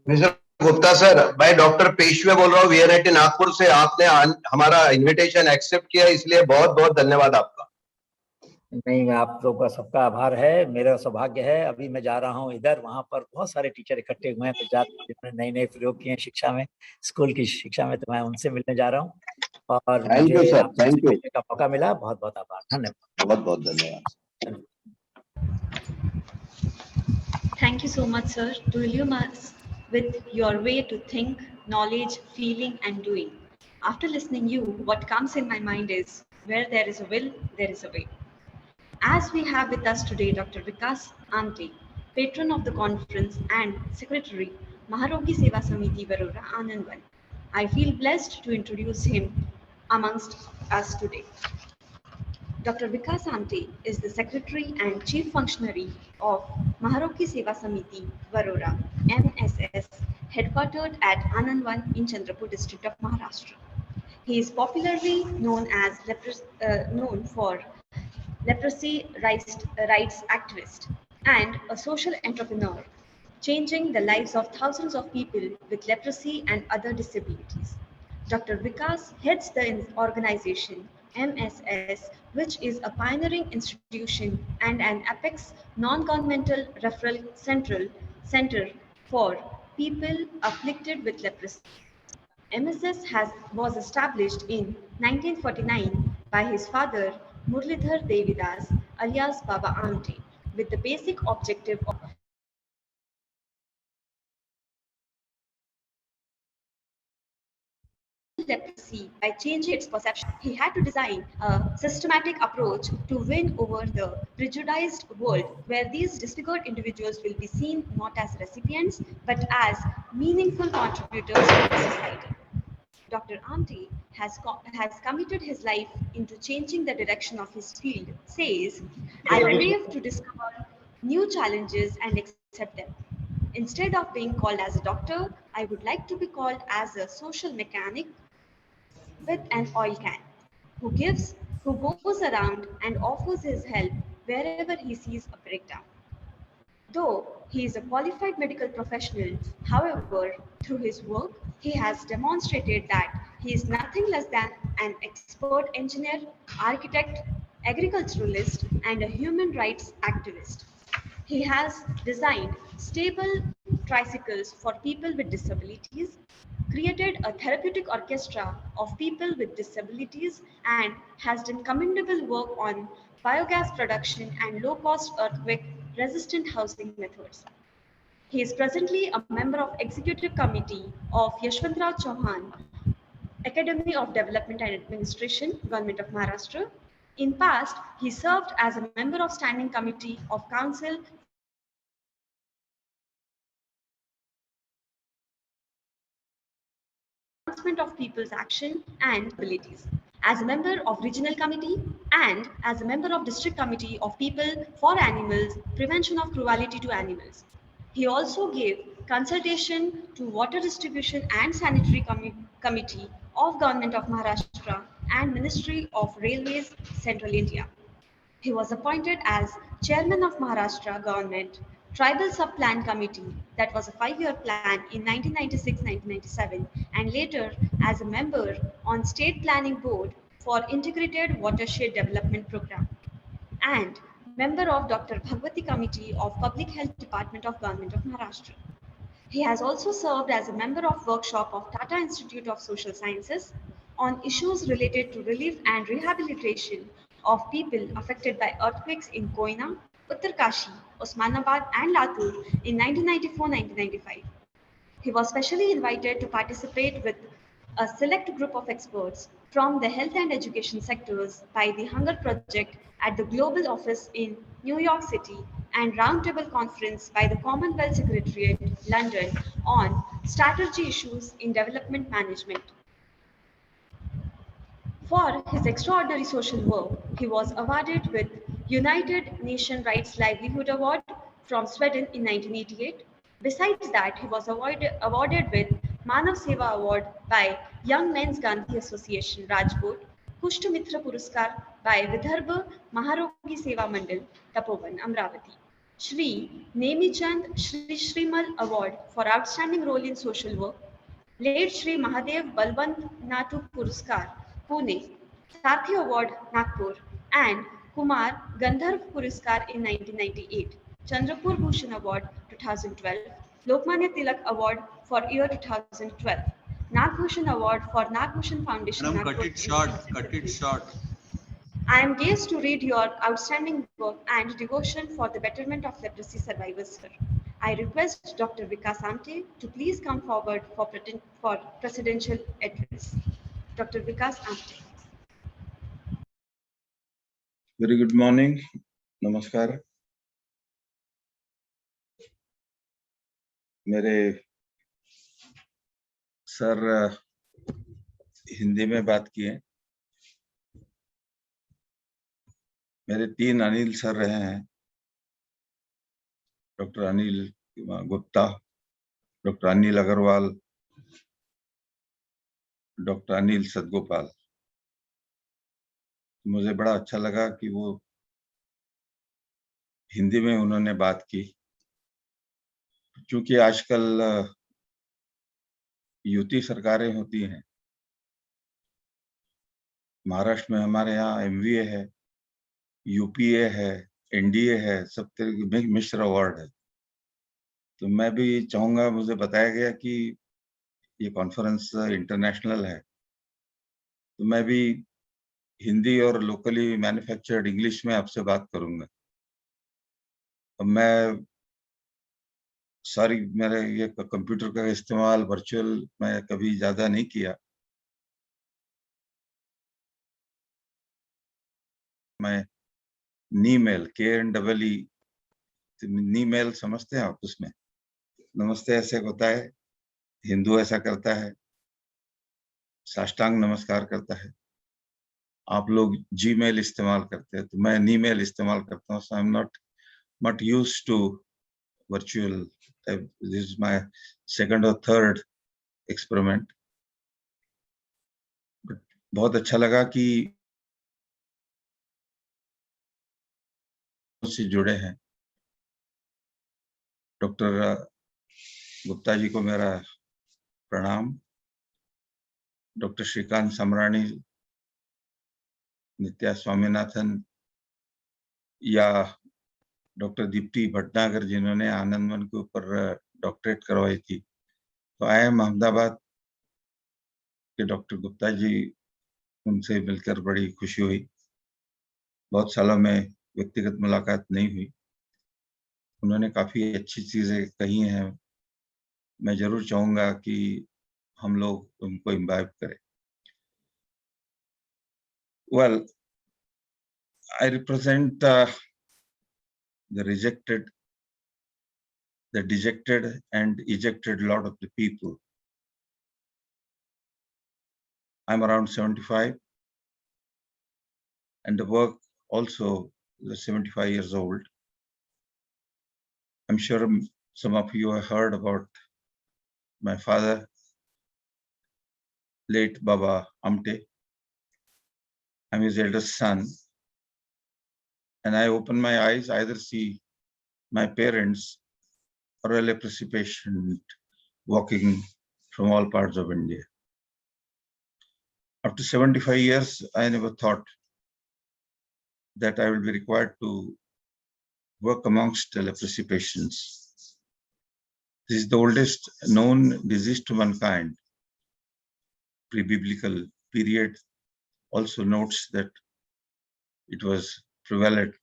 मिस्टर गुप्ता सर, मैं डॉक्टर पेशवे बोल रहा हूँ वीआरआईटी नागपुर से। आपने हमारा इनविटेशन एक्सेप्ट किया, इसलिए बहुत बहुत धन्यवाद आपका। नहीं, आप लोगों का सबका आभार है, मेरा सौभाग्य है। अभी मैं जा रहा हूँ इधर, वहां पर बहुत सारे टीचर इकट्ठे हुए हैं गुजरात में जिन्होंने नए नए प्रयोग किए हैं शिक्षा में, स्कूल की शिक्षा में, तो मैं उनसे मिलने जा रहा हूँ, और मुझे आपसे मिलने का मौका मिला। बहुत बहुत आभार, धन्यवाद। बहुत बहुत धन्यवाद। Thank you so much, sir, to illume us with your way to think, knowledge, feeling, and doing. After listening you, what comes in my mind is, where there is a will, there is a way. As we have with us today Dr. Vikas Ante, patron of the conference and Secretary, Maharogi Seva Samiti Varora Anandvan, I feel blessed to introduce him amongst us today. Dr. Vikas Ante is the Secretary and Chief Functionary of Maharogi Seva Samiti Varora, MSS, headquartered at Anandvan in Chandrapur district of Maharashtra. He is popularly known as known for leprosy rights activist and a social entrepreneur, changing the lives of thousands of people with leprosy and other disabilities. Dr. Vikas heads the organization MSS, which is a pioneering institution and an apex non-governmental referral center for people afflicted with leprosy. MSS was established in 1949 by his father Murlidhar Devidas alias Baba Amte with the basic objective of leprosy by changing its perception. He had to design a systematic approach to win over the prejudiced world where these disfigured individuals will be seen not as recipients but as meaningful contributors to the society. Dr. Amte has committed his life into changing the direction of his field, says, I crave to discover new challenges and accept them. Instead of being called as a doctor, I would like to be called as a social mechanic with an oil can, who goes around and offers his help wherever he sees a breakdown. Though he is a qualified medical professional, however, through his work, he has demonstrated that he is nothing less than an expert engineer, architect, agriculturalist, and a human rights activist. He has designed stable tricycles for people with disabilities, created a therapeutic orchestra of people with disabilities, and has done commendable work on biogas production and low-cost earthquake-resistant housing methods. He is presently a member of Executive Committee of Yashwantrao Chauhan Academy of Development and Administration, Government of Maharashtra. In past, he served as a member of Standing Committee of Council advancement of people's action and abilities, as a member of regional committee and as a member of district committee of people for animals, prevention of cruelty to animals. He also gave consultation to water distribution and sanitary committee of government of Maharashtra and Ministry of Railways, Central India. He was appointed as chairman of Maharashtra government Tribal Sub-Plan Committee that was a 5-year plan in 1996-1997 and later as a member on State Planning Board for Integrated Watershed Development Program and member of Dr. Bhagwati Committee of Public Health Department of Government of Maharashtra. He has also served as a member of workshop of Tata Institute of Social Sciences on issues related to relief and rehabilitation of people affected by earthquakes in Koina, Uttarkashi, Osmanabad and Latur in 1994-1995. He was specially invited to participate with a select group of experts from the health and education sectors by the Hunger Project at the Global Office in New York City and Roundtable Conference by the Commonwealth Secretariat, London, on strategy issues in development management. For his extraordinary social work, he was awarded with United Nations Rights Livelihood Award from Sweden in 1988. Besides that, he was awarded with Manav Seva Award by Young Men's Gandhi Association, Rajkot, Kushta Mitra Puruskar by Vidarbha Maharogi Seva Mandal, Tapovan, Amravati. Shri Nemichand Shri Shrimal Award for Outstanding Role in Social Work, late Shri Mahadev Balwant Nathu Puruskar, Pune, Sarthi Award, Nagpur, and Kumar Gandharv Puruskar in 1998, Chandrapur Bhushan Award 2012, Lokmanya Tilak Award for year 2012, Nagbhushan Award for Nagbhushan Foundation. Madam, Nagpur cut it short, in cut it short. I am pleased to read your outstanding work and devotion for the betterment of leprosy survivors, sir. I request Dr. Vikas Amte to please come forward for presidential address. Dr. Vikas Amte. Very good morning. Namaskar. मेरे sir Hindi में बात किए। मेरे 3 Anil sir रहे हैं, doctor Anil Gupta, doctor Anil Agarwal, doctor Anil Sadgopal. मुझे बड़ा अच्छा लगा कि वो हिंदी में उन्होंने बात की, क्योंकि आजकल युति सरकारें होती हैं। महाराष्ट्र में हमारे यहाँ एमवीए है, यूपीए है, एनडीए है, सब तरह के मिश्र वर्ड है। तो मैं भी चाहूंगा, मुझे बताया गया कि ये कॉन्फ्रेंस इंटरनेशनल है, तो मैं भी हिंदी और लोकली मैन्युफैक्चर्ड इंग्लिश में आपसे बात करूंगा। अब मैं मेरे ये कंप्यूटर का इस्तेमाल वर्चुअल मैं कभी ज्यादा नहीं किया। मैं नीमेल KNEE नीमेल समझते हैं आप? उसमें नमस्ते ऐसे होता है, हिंदू ऐसा करता है, साष्टांग नमस्कार करता है। आप लोग जीमेल इस्तेमाल करते हैं, तो मैं नीमेल इस्तेमाल करता हूँ। So I am not used to virtual. This is my second or third experiment. But बहुत अच्छा लगा कि से जुड़े हैं। डॉक्टर गुप्ता जी को मेरा प्रणाम। डॉक्टर श्रीकांत समराणी, नित्या स्वामीनाथन या डॉक्टर दीप्ति भटनागर जिन्होंने आनंदवन के ऊपर डॉक्टरेट करवाई थी, तो IIM अहमदाबाद के डॉक्टर गुप्ता जी, उनसे मिलकर बड़ी खुशी हुई। बहुत सालों में व्यक्तिगत मुलाकात नहीं हुई। उन्होंने काफी अच्छी चीजें कही हैं। मैं जरूर चाहूंगा कि हम लोग उनको इम्बाइब करें। Well, I represent the rejected, the dejected and ejected lot of the people. I'm around 75 and the work also is 75 years old. I'm sure some of you have heard about my father, late Baba Amte. I'm his eldest son. And I open my eyes, either see my parents or a leprosy patient walking from all parts of India. After 75 years, I never thought that I will be required to work amongst leprosy patients. This is the oldest known disease to mankind. Pre-biblical period also notes that it was prevalent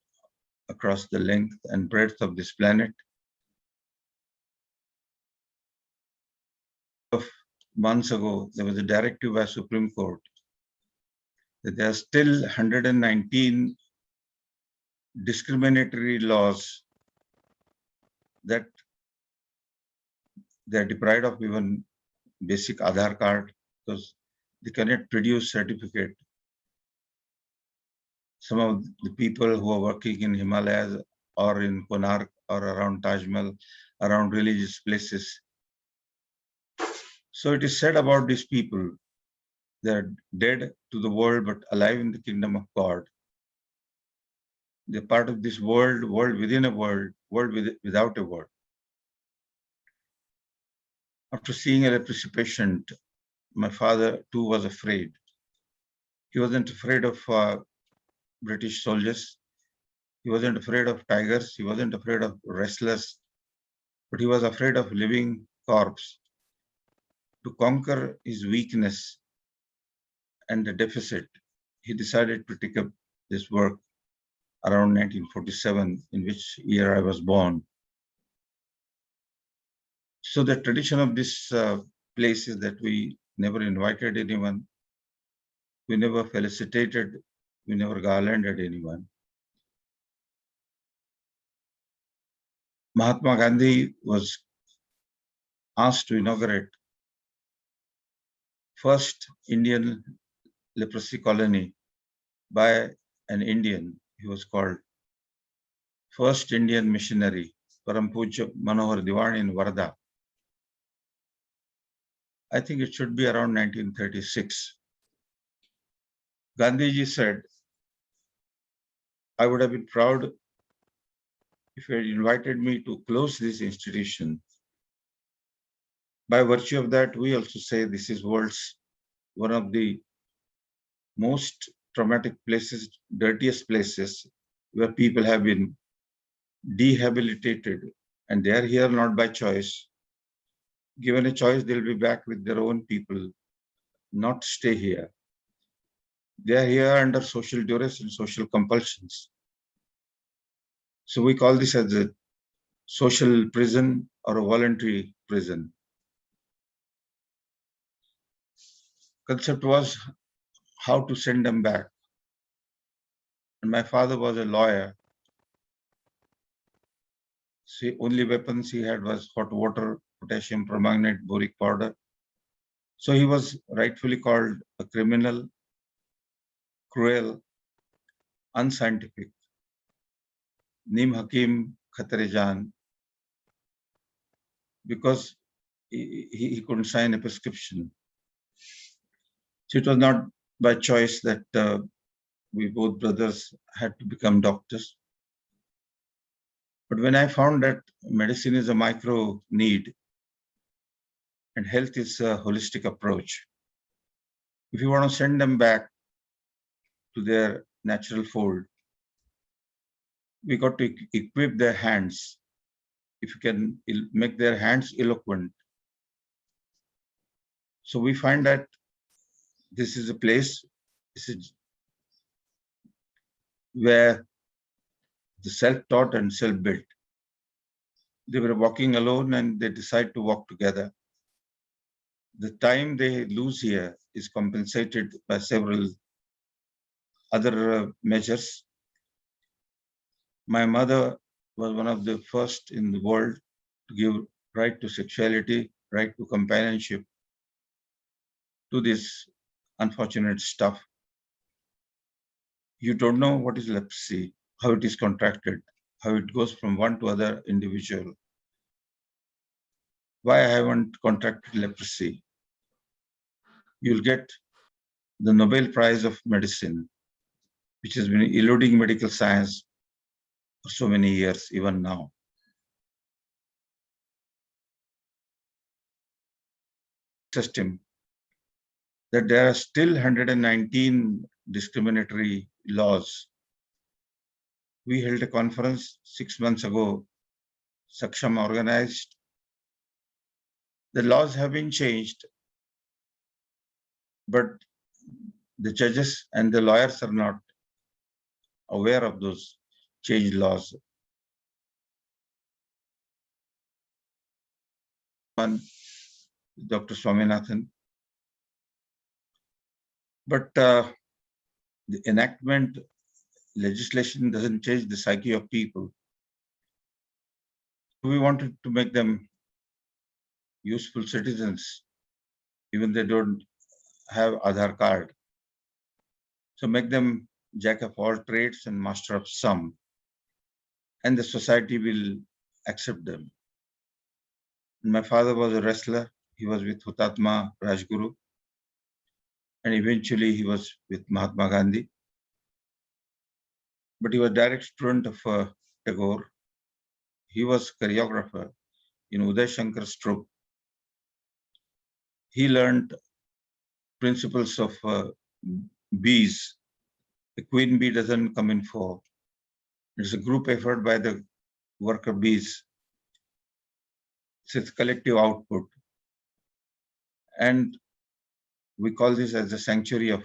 across the length and breadth of this planet. Months ago, there was a directive by Supreme Court that there are still 119 discriminatory laws that they are deprived of even basic Aadhaar card because they cannot produce certificate. Some of the people who are working in Himalayas or in Konark or around Taj Mahal, around religious places. So it is said about these people, they are dead to the world but alive in the kingdom of God. They're part of this world, world within a world, world without a world. After seeing a leprosy patient, my father too was afraid. He wasn't afraid of British soldiers. He wasn't afraid of tigers. He wasn't afraid of wrestlers, but he was afraid of living corpse. To conquer his weakness and the deficit, he decided to take up this work around 1947, in which year I was born. So the tradition of this place is that we never invited anyone, we never felicitated, we never garlanded anyone. Mahatma Gandhi was asked to inaugurate first Indian leprosy colony by an Indian. He was called first Indian missionary, Param Pujya Manohar Diwan in Varda. I think it should be around 1936. Gandhiji said, I would have been proud if you had invited me to close this institution. By virtue of that, we also say this is world's one of the most traumatic places, dirtiest places where people have been rehabilitated, and they are here not by choice. Given a choice, they'll be back with their own people, not stay here. They are here under social duress and social compulsions. So we call this as a social prison or a voluntary prison. Concept was how to send them back. And my father was a lawyer. So only weapons he had was hot water, potassium permanganate, boric powder. So he was rightfully called a criminal, cruel, unscientific. Neem Hakim Khatare Jan, because he couldn't sign a prescription. So it was not by choice that we both brothers had to become doctors. But when I found that medicine is a micro need and health is a holistic approach, if you want to send them back to their natural fold, we got to equip their hands. If you can make their hands eloquent. So we find that this is a place where the self-taught and self-built. They were walking alone and they decide to walk together. The time they lose here is compensated by several other measures. My mother was one of the first in the world to give right to sexuality, right to companionship to this unfortunate stuff. You don't know what is leprosy, how it is contracted, how it goes from one to other individual. Why I haven't contracted leprosy? You'll get the Nobel Prize of Medicine, which has been eluding medical science for so many years, even now. System that there are still 119 discriminatory laws. We held a conference 6 months ago, Saksham organized. The laws have been changed, but the judges and the lawyers are not aware of those changed laws. One, Dr. Swaminathan. But the enactment legislation doesn't change the psyche of people. We wanted to make them useful citizens, even they don't have Aadhaar card. So make them jack of all trades and master of some, and the society will accept them. My father was a wrestler. He was with Hutatma Rajguru, and eventually he was with Mahatma Gandhi. But he was direct student of Tagore. He was choreographer in Uday Shankar's troupe. He learned principles of bees. The queen bee doesn't come in four. It's a group effort by the worker bees. It's collective output. And we call this as a sanctuary of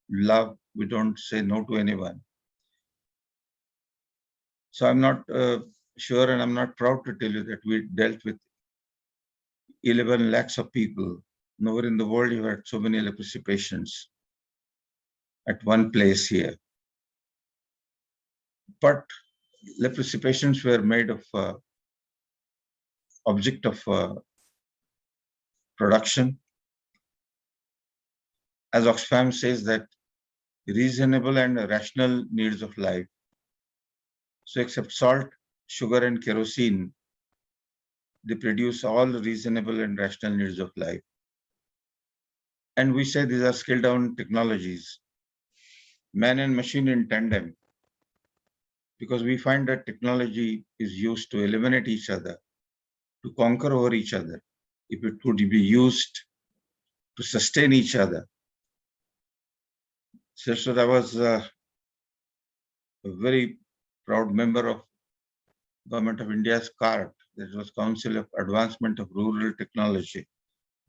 love. We don't say no to anyone. So I'm not sure, and I'm not proud to tell you that we dealt with 11 lakhs of people. Nowhere in the world you had so many leprosy patients at one place here. But leprosy patients were made of object of production. As Oxfam says, that reasonable and rational needs of life. So except salt, sugar, and kerosene, they produce all reasonable and rational needs of life. And we say these are scaled down technologies, man and machine in tandem, because we find that technology is used to eliminate each other, to conquer over each other. If it could be used to sustain each other. So I was a very proud member of Government of India's CART, that was Council of Advancement of Rural Technology,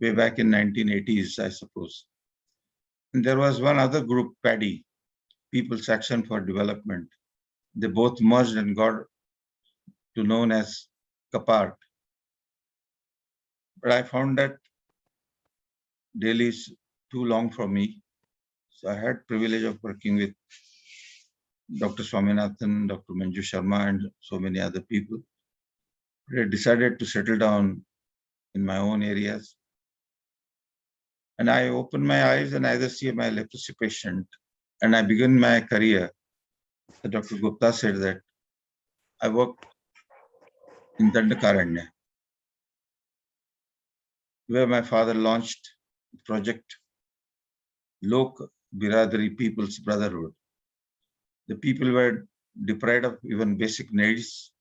way back in 1980s, I suppose. And there was one other group, PADI, People's Action for Development. They both merged and got to known as CAPART. But I found that Delhi is too long for me. So I had privilege of working with Dr. Swaminathan, Dr. Manju Sharma, and so many other people. I decided to settle down in my own areas. And I opened my eyes and either see my leprosy patient. And I began my career. Dr. Gupta said that I worked in Dandakaranya, where my father launched project Lok Biradari People's Brotherhood. The people were deprived of even basic needs.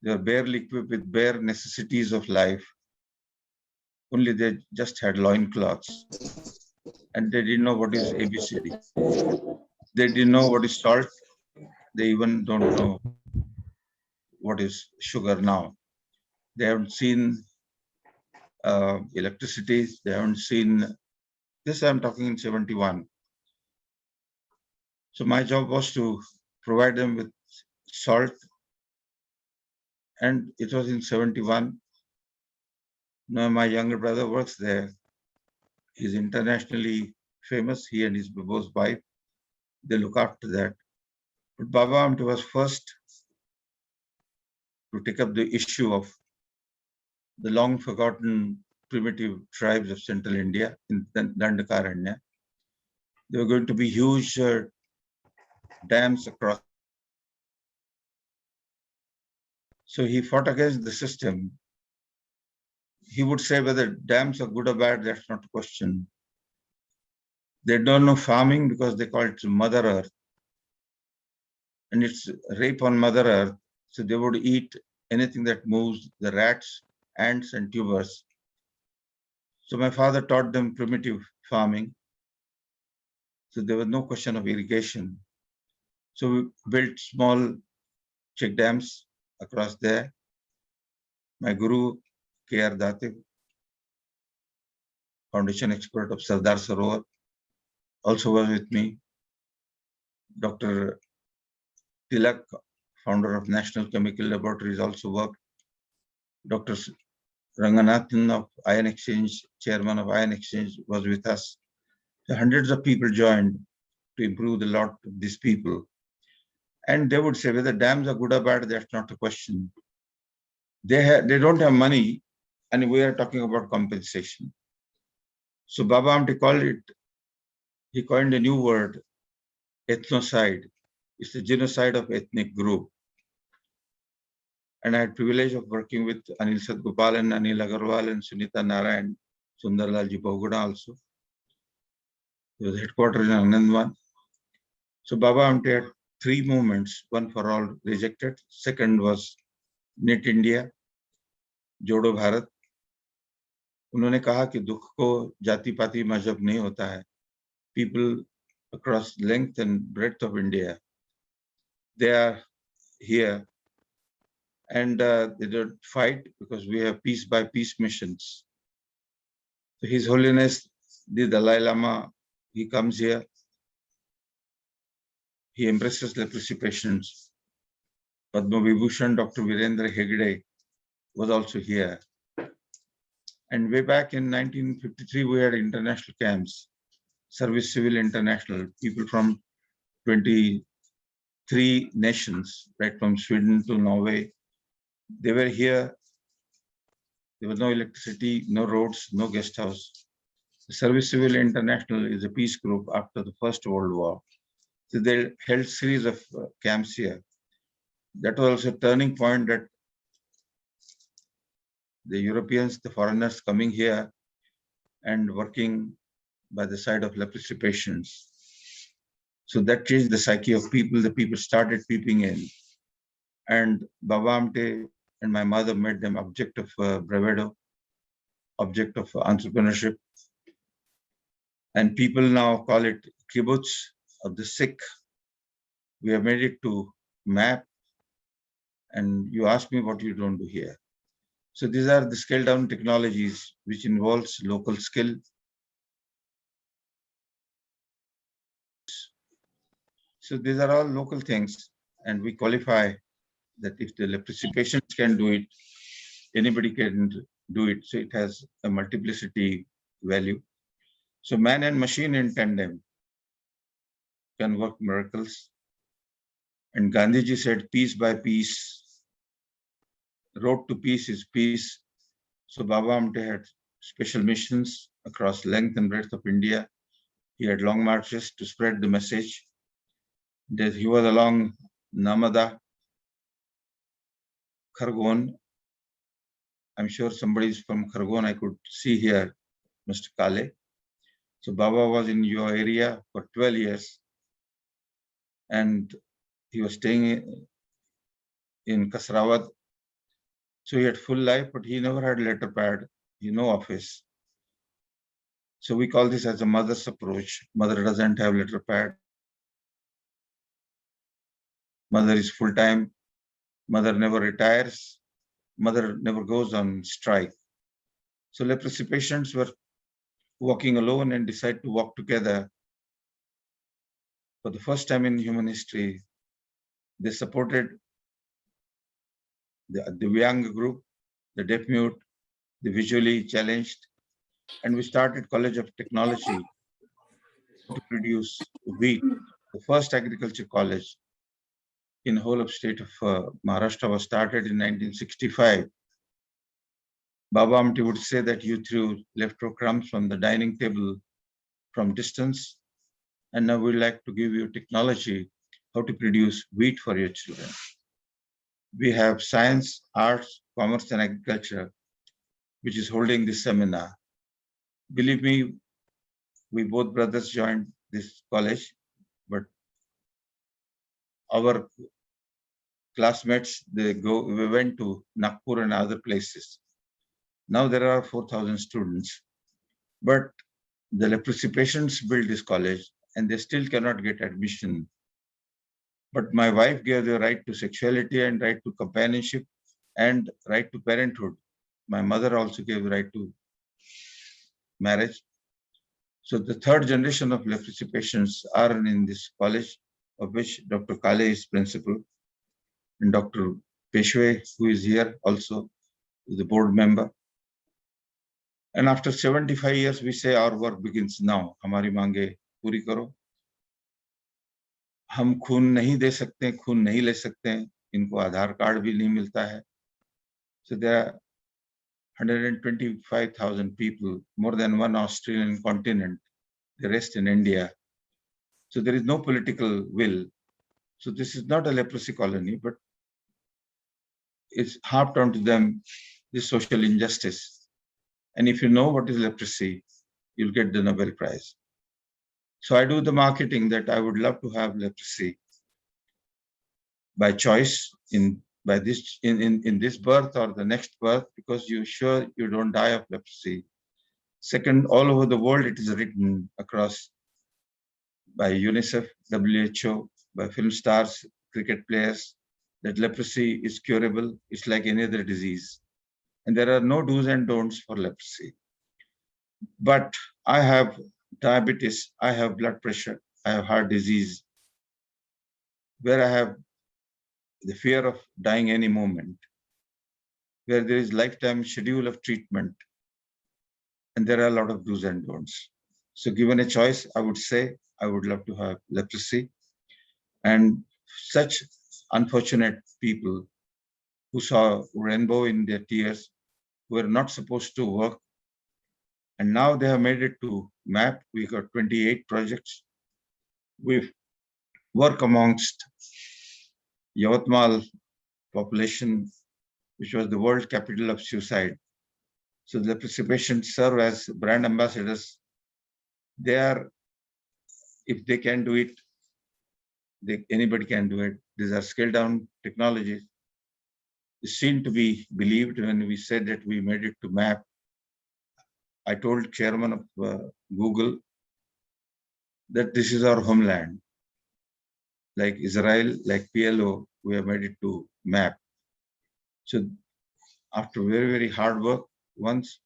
They were barely equipped with bare necessities of life. Only they just had loincloths. And they didn't know what is ABCD. They didn't know what is salt. They even don't know what is sugar now. They haven't seen electricity. They haven't seen this. I'm talking in 71. So my job was to provide them with salt. And it was in 71. Now my younger brother works there. He's internationally famous. He and his Babo's wife, they look after that. But Baba Amte was first to take up the issue of the long forgotten primitive tribes of central India in Dandakaranya. There were going to be huge dams across. So he fought against the system. He would say whether dams are good or bad, that's not a question. They don't know farming because they call it Mother Earth. And it's rape on Mother Earth. So they would eat anything that moves, the rats, ants, and tubers. So my father taught them primitive farming. So there was no question of irrigation. So we built small check dams across there. My guru, K.R. Dativ, foundation expert of Sardar Sarovar, also was with me. Dr. Tilak, founder of National Chemical Laboratories, also worked. Dr. Ranganathan of Ion Exchange, chairman of Ion Exchange, was with us. So hundreds of people joined to improve the lot of these people. And they would say whether dams are good or bad, that's not a question. They don't have money, and we are talking about compensation. So Baba Amte called it, he coined a new word, ethnocide. It's the genocide of ethnic group. And I had privilege of working with Anil Sadgopal and Anil Agarwal and Sunita Narayan, Sundarlalji Bahuguda also. He was headquartered in Anandwan. So Baba Amte had three movements, one for all rejected. Second was Knit India, जोड़ो भारत. उन्होंने कहा कि दुख को जाति पाति मजहब नहीं होता है. People across length and breadth of India, they are here, and they don't fight because we have piece by piece missions. So His Holiness the Dalai Lama, he comes here, he embraces leprosy patients. Padma Vibhushan Dr. Virendra Hegde was also here. And way back in 1953, we had international camps, Service Civil International, people from 23 nations, right from Sweden to Norway. They were here. There was no electricity, no roads, no guest house. The Service Civil International is a peace group after the First World War. So they held series of camps here. That was also a turning point that the Europeans, the foreigners coming here and working by the side of leprosy patients. So that changed the psyche of people. The people started peeping in. And Baba Amte and my mother made them object of bravado, object of entrepreneurship. And people now call it kibbutz of the sick. We have made it to map. And you ask me what you don't do here. So these are the scale down technologies which involves local skill. So these are all local things, and we qualify that if the leprosy patients can do it, anybody can do it. So it has a multiplicity value. So man and machine in tandem can work miracles. And Gandhiji said, piece by piece, road to peace is peace. So Baba Amte had special missions across length and breadth of India. He had long marches to spread the message. He was along Namada, Khargon. I'm sure somebody is from Khargon. I could see here, Mr. Kale. So Baba was in your area for 12 years. And he was staying in Kasrawad. So he had full life, but he never had letter pad, no office. So we call this as a mother's approach. Mother doesn't have letter pad. Mother is full-time. Mother never retires. Mother never goes on strike. So leprosy patients were walking alone and decided to walk together. For the first time in human history, they supported the young group, the deaf mute, the visually challenged, and we started College of Technology to produce wheat. The first agriculture college in whole of state of Maharashtra was started in 1965. Baba Amte would say that you threw leftover crumbs from the dining table from distance, and now we'd like to give you technology, how to produce wheat for your children. We have science, arts, commerce, and agriculture, which is holding this seminar. Believe me, we both brothers joined this college, but our classmates, we went to Nagpur and other places. Now there are 4,000 students, but the leprosy patients built this college and they still cannot get admission. But my wife gave the right to sexuality and right to companionship and right to parenthood. My mother also gave the right to marriage. So the third generation of leprosy patients are in this college, of which Dr. Kale is principal, and Dr. Peshwe, who is here also, is the board member. And after 75 years, we say our work begins now. Hamari mange puri karo. हम खून नहीं दे सकते, खून नहीं ले सकते, इनको आधार card भी नहीं मिलता है. So there are 125,000 people, more than one Australian continent, the rest in India. So there is no political will. So this is not a leprosy colony, but it's harped onto them, this social injustice. And if you know what is leprosy, you'll get the Nobel Prize. So I do the marketing that I would love to have leprosy by choice in this birth or the next birth, because you're sure you don't die of leprosy. Second, all over the world, it is written across by UNICEF, WHO, by film stars, cricket players, that leprosy is curable. It's like any other disease. And there are no do's and don'ts for leprosy. But I have diabetes, I have blood pressure, I have heart disease, where I have the fear of dying any moment, where there is lifetime schedule of treatment, and there are a lot of do's and don'ts. So given a choice, I would say I would love to have leprosy. And such unfortunate people who saw rainbow in their tears, who were not supposed to work, and now they have made it to MAP. We got 28 projects. We work amongst Yavatmal population, which was the world capital of suicide. So the leprosy patients serve as brand ambassadors They are, if they can do it, anybody can do it. These are scaled down technologies. It's seen to be believed when we said that we made it to map. I told chairman of Google that this is our homeland. Like Israel, like PLO, we have made it to map. So after very, very hard work, ones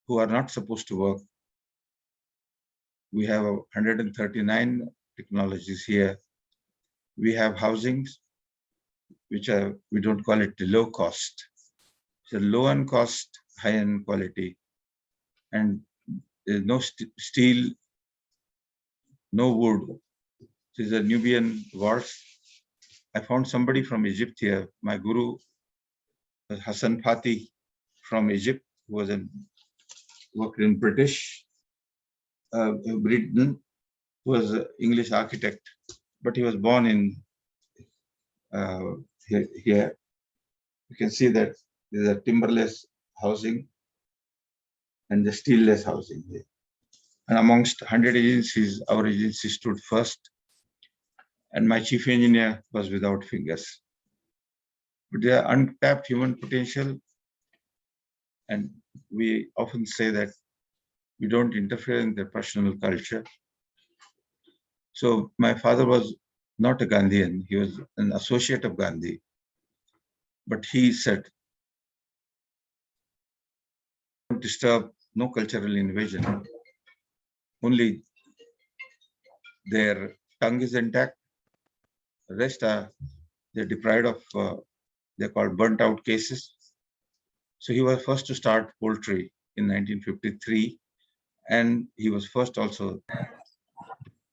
who are not supposed to work, we have 139 technologies here. We have housings, which are, we don't call it the low cost. It's a low end cost, high end quality. And there's no steel, no wood. These are Nubian walls. I found somebody from Egypt here. My guru, Hassan Fatih from Egypt, who was worked in Britain, was an English architect, but he was born in here. You can see that there's a timberless housing and the steelless housing here. And amongst 100 agencies, our agency stood first. And my chief engineer was without fingers. But they are untapped human potential. And we often say that we don't interfere in their personal culture. So my father was not a Gandhian, he was an associate of Gandhi. But he said, don't disturb, no cultural invasion. Only their tongue is intact. The rest are, they're deprived of, they're called burnt out cases. So he was first to start poultry in 1953. And he was first also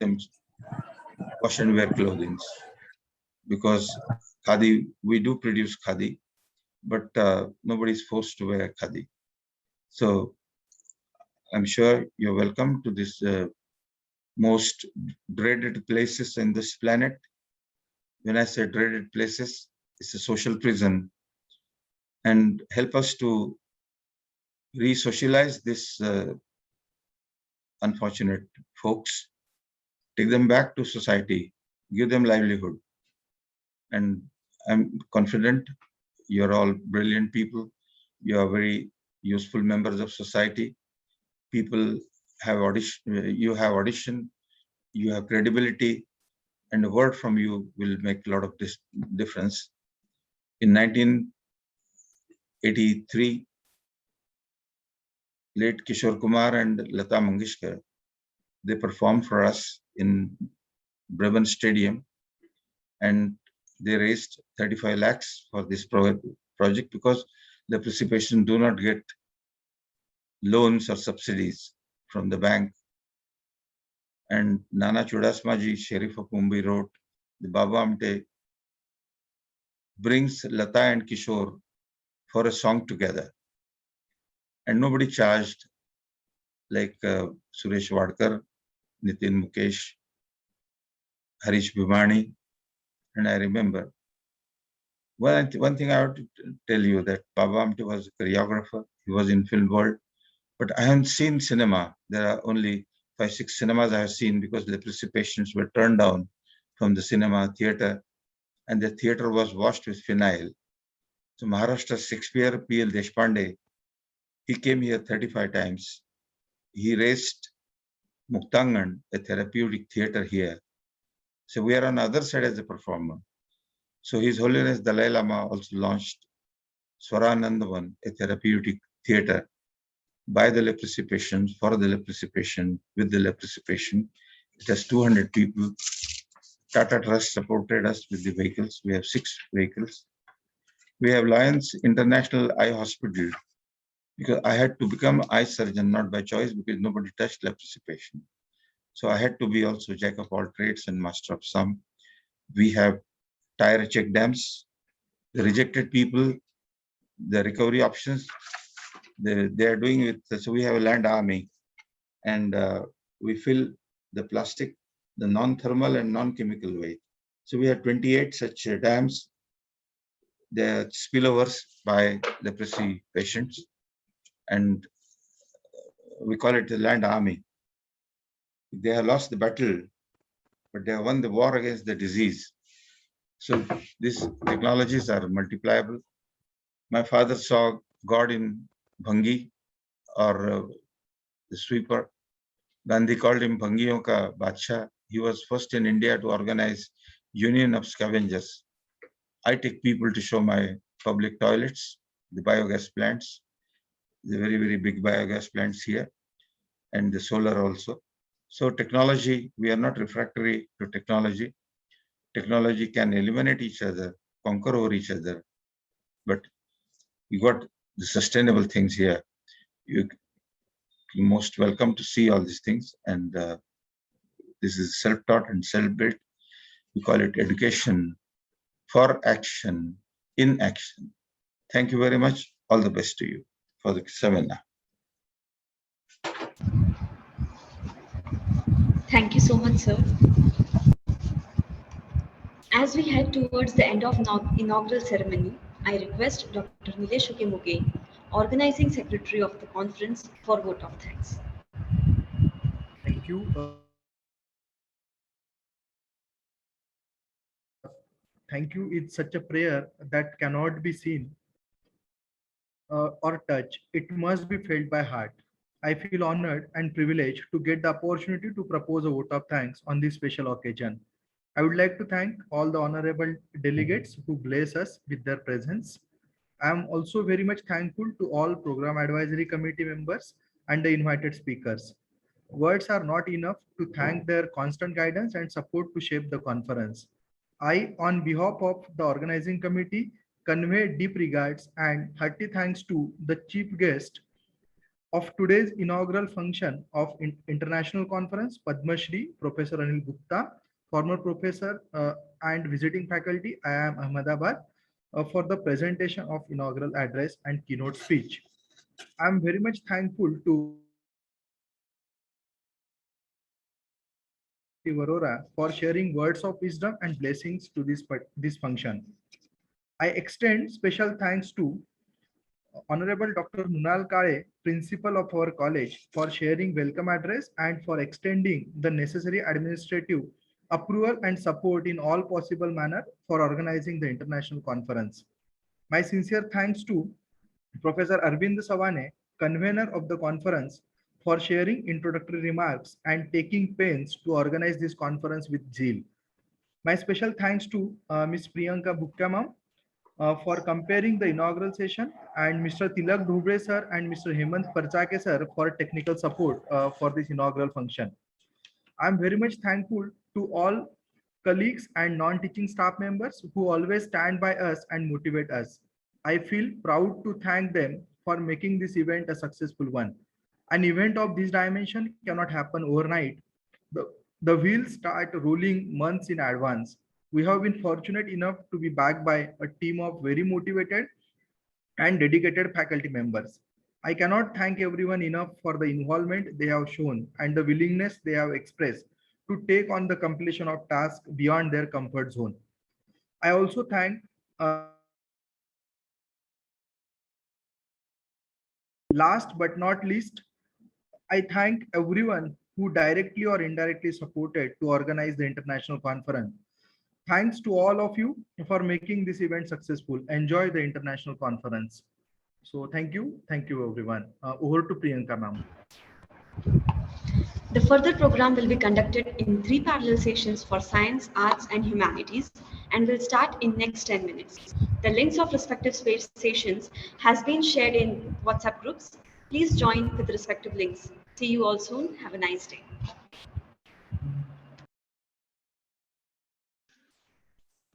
to wash and wear clothing. Because khadi, we do produce khadi, but nobody is forced to wear khadi. So I'm sure you're welcome to this most dreaded places in this planet. When I say dreaded places, it's a social prison, and help us to re-socialize this unfortunate folks, take them back to society, give them livelihood. And I'm confident you're all brilliant people. You are very useful members of society. People have audition, you have audition, you have credibility, and a word from you will make a lot of difference. In 1983, late Kishore Kumar and Lata Mangeshkar, they performed for us in Bremen Stadium, and they raised 35 lakhs for this project because the participation do not get loans or subsidies from the bank. And Nana Chudasmaji, Sheriff of Mumbai, wrote, the Baba Amte brings Lata and Kishore for a song together. And nobody charged, like Suresh Wadkar, Nitin Mukesh, Harish Bhimani. And I remember, one thing I have to tell you, that Baba Amte was a choreographer. He was in film world, but I haven't seen cinema. There are only 5-6 cinemas I have seen because leprosy patients were turned down from the cinema theater, and the theater was washed with phenyl. So Maharashtra Shakespeare, P.L. Deshpande, he came here 35 times. He raised Muktangan, a therapeutic theater here. So we are on the other side as a performer. So His Holiness Dalai Lama also launched Swaranandavan, a therapeutic theater by the leprosy patients, for the leprosy patient, with the leprosy patient. It has 200 people. Tata Trust supported us with the vehicles. We have 6 vehicles. We have Lions International Eye Hospital, because I had to become eye surgeon, not by choice, because nobody touched leprosy patient. So I had to be also jack of all trades and master of some. We have tire check dams, the rejected people, the recovery options, they are doing it. So we have a land army, and we fill the plastic, the non-thermal and non-chemical way. So we have 28 such dams. The spillovers by leprosy patients, and we call it the land army. They have lost the battle, but they have won the war against the disease. So these technologies are multipliable. My father saw God in Bhangi, or the sweeper. Gandhi called him Bhangiyon ka Badshah. He was first in India to organize Union of Scavengers. I take people to show my public toilets, the biogas plants, the very, very big biogas plants here, and the solar also. So technology, we are not refractory to technology. Technology can eliminate each other, conquer over each other, but you got the sustainable things here. You're most welcome to see all these things. And this is self-taught and self-built. We call it education for action, in action. Thank you very much. All the best to you for the seminar. Thank you so much, sir. As we head towards the end of inaugural ceremony, I request Dr. Nilesh Muge, Organizing Secretary of the conference, for vote of thanks. Thank you. Thank you. It's such a prayer that cannot be seen or touched. It must be felt by heart. I feel honored and privileged to get the opportunity to propose a vote of thanks on this special occasion. I would like to thank all the honorable delegates who bless us with their presence. I am also very much thankful to all Program Advisory Committee members and the invited speakers. Words are not enough to thank their constant guidance and support to shape the conference. I, on behalf of the organizing committee, convey deep regards and hearty thanks to the chief guest of today's inaugural function of International Conference, Padma Shri Professor Anil Gupta, former professor and visiting faculty, IIM Ahmedabad, for the presentation of inaugural address and keynote speech. I am very much thankful to Aurora for sharing words of wisdom and blessings to this function. I extend special thanks to Honorable Dr. Nunal Kale, Principal of our college, for sharing welcome address and for extending the necessary administrative approval and support in all possible manner for organizing the international conference. My sincere thanks to Professor Arvind Sawane, convener of the conference, for sharing introductory remarks and taking pains to organize this conference with zeal. My special thanks to Ms. Priyanka Bukkamam for comparing the inaugural session, and Mr. Tilak Dhubre sir and Mr. Hemant Parchake sir for technical support for this inaugural function. I am very much thankful to all colleagues and non-teaching staff members who always stand by us and motivate us. I feel proud to thank them for making this event a successful one. An event of this dimension cannot happen overnight. The wheels start rolling months in advance. We have been fortunate enough to be backed by a team of very motivated and dedicated faculty members. I cannot thank everyone enough for the involvement they have shown and the willingness they have expressed to take on the completion of tasks beyond their comfort zone. I also thank last but not least, I thank everyone who directly or indirectly supported to organize the international conference. Thanks to all of you for making this event successful. Enjoy the international conference. So thank you everyone. Over to Priyanka ma'am. The further program will be conducted in 3 parallel sessions for science, arts and humanities and will start in next 10 minutes. The links of respective sessions has been shared in WhatsApp groups. Please join with the respective links. See you all soon. Have a nice day.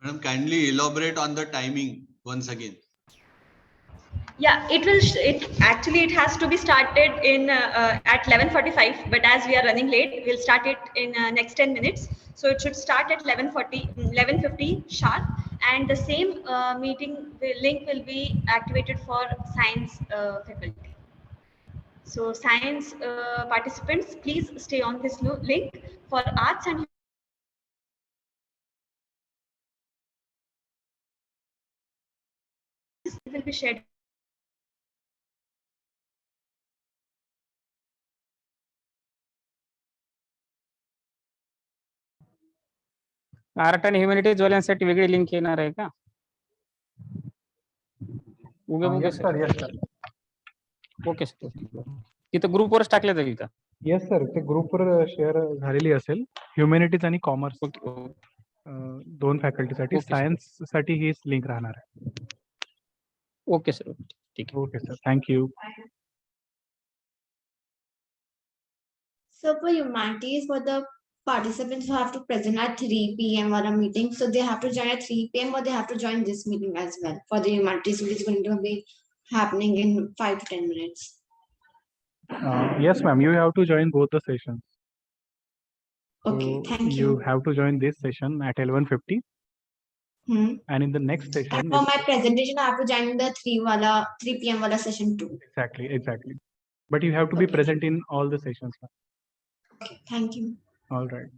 Madam, kindly elaborate on the timing once again. Yeah, it has to be started in at 11:45, but as we are running late, we'll start it in next 10 minutes. So it should start at 11:50 sharp, and the same meeting link will be activated for science faculty. So science participants, please stay on this link. For arts and it will be shared art आणि humanities वाल्यांसाठी वेगळी link येणार आहे का? Yes sir, yes sir. Okay sir. तिथं ग्रुपवरच टाकलं जाईल का? Yes sir, ते ग्रुपवर शेअर झालेली असेल. ह्युमॅनिटीज आणि कॉमर्स ओके दोन फॅकल्टीसाठी. Okay, sir. सायन्स साठी हीच लिंक राहणार आहे. Okay sir. ठीक आहे. Okay sir, thank you. So for humanities, for the participants who have to present at 3 p.m. or a meeting, so they have to join at 3 p.m. or they have to join this meeting as well for the humanities, which is going to be happening in 5 to 10 minutes. Yes ma'am, you have to join both the sessions. Okay, So thank you you. have to join this session at 11:50 and in the next And session for my presentation, I have to join the 3 p.m. wala session too. exactly. But you have to be Okay. present in all the sessions, ma'am. Okay, thank you. All right.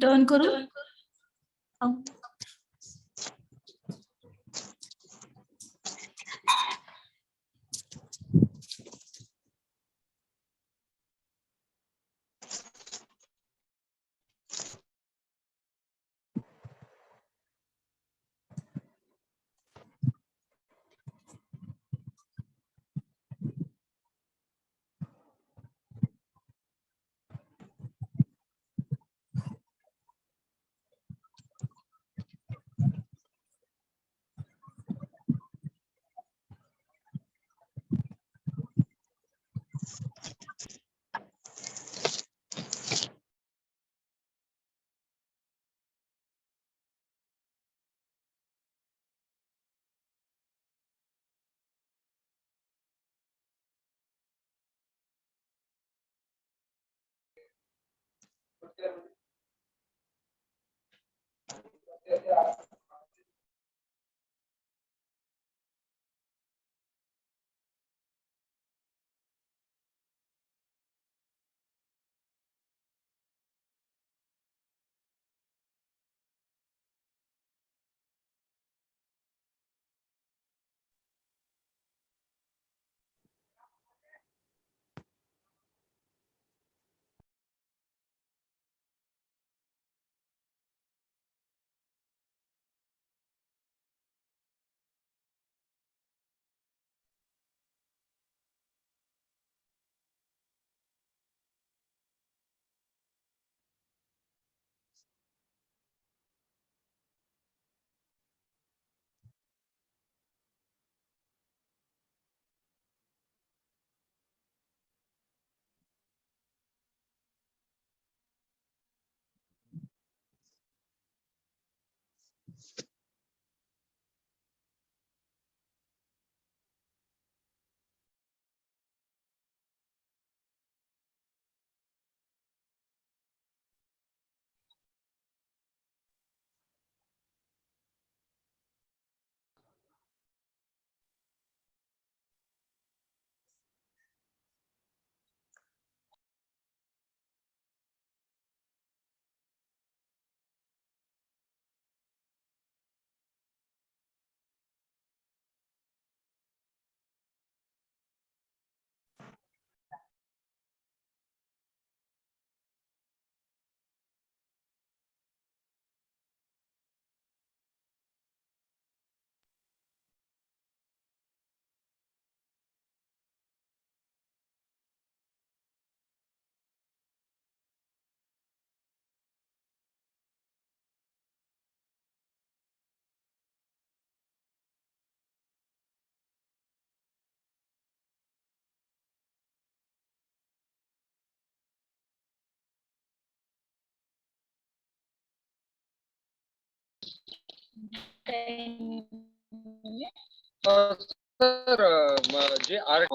Done करू? Sir जे art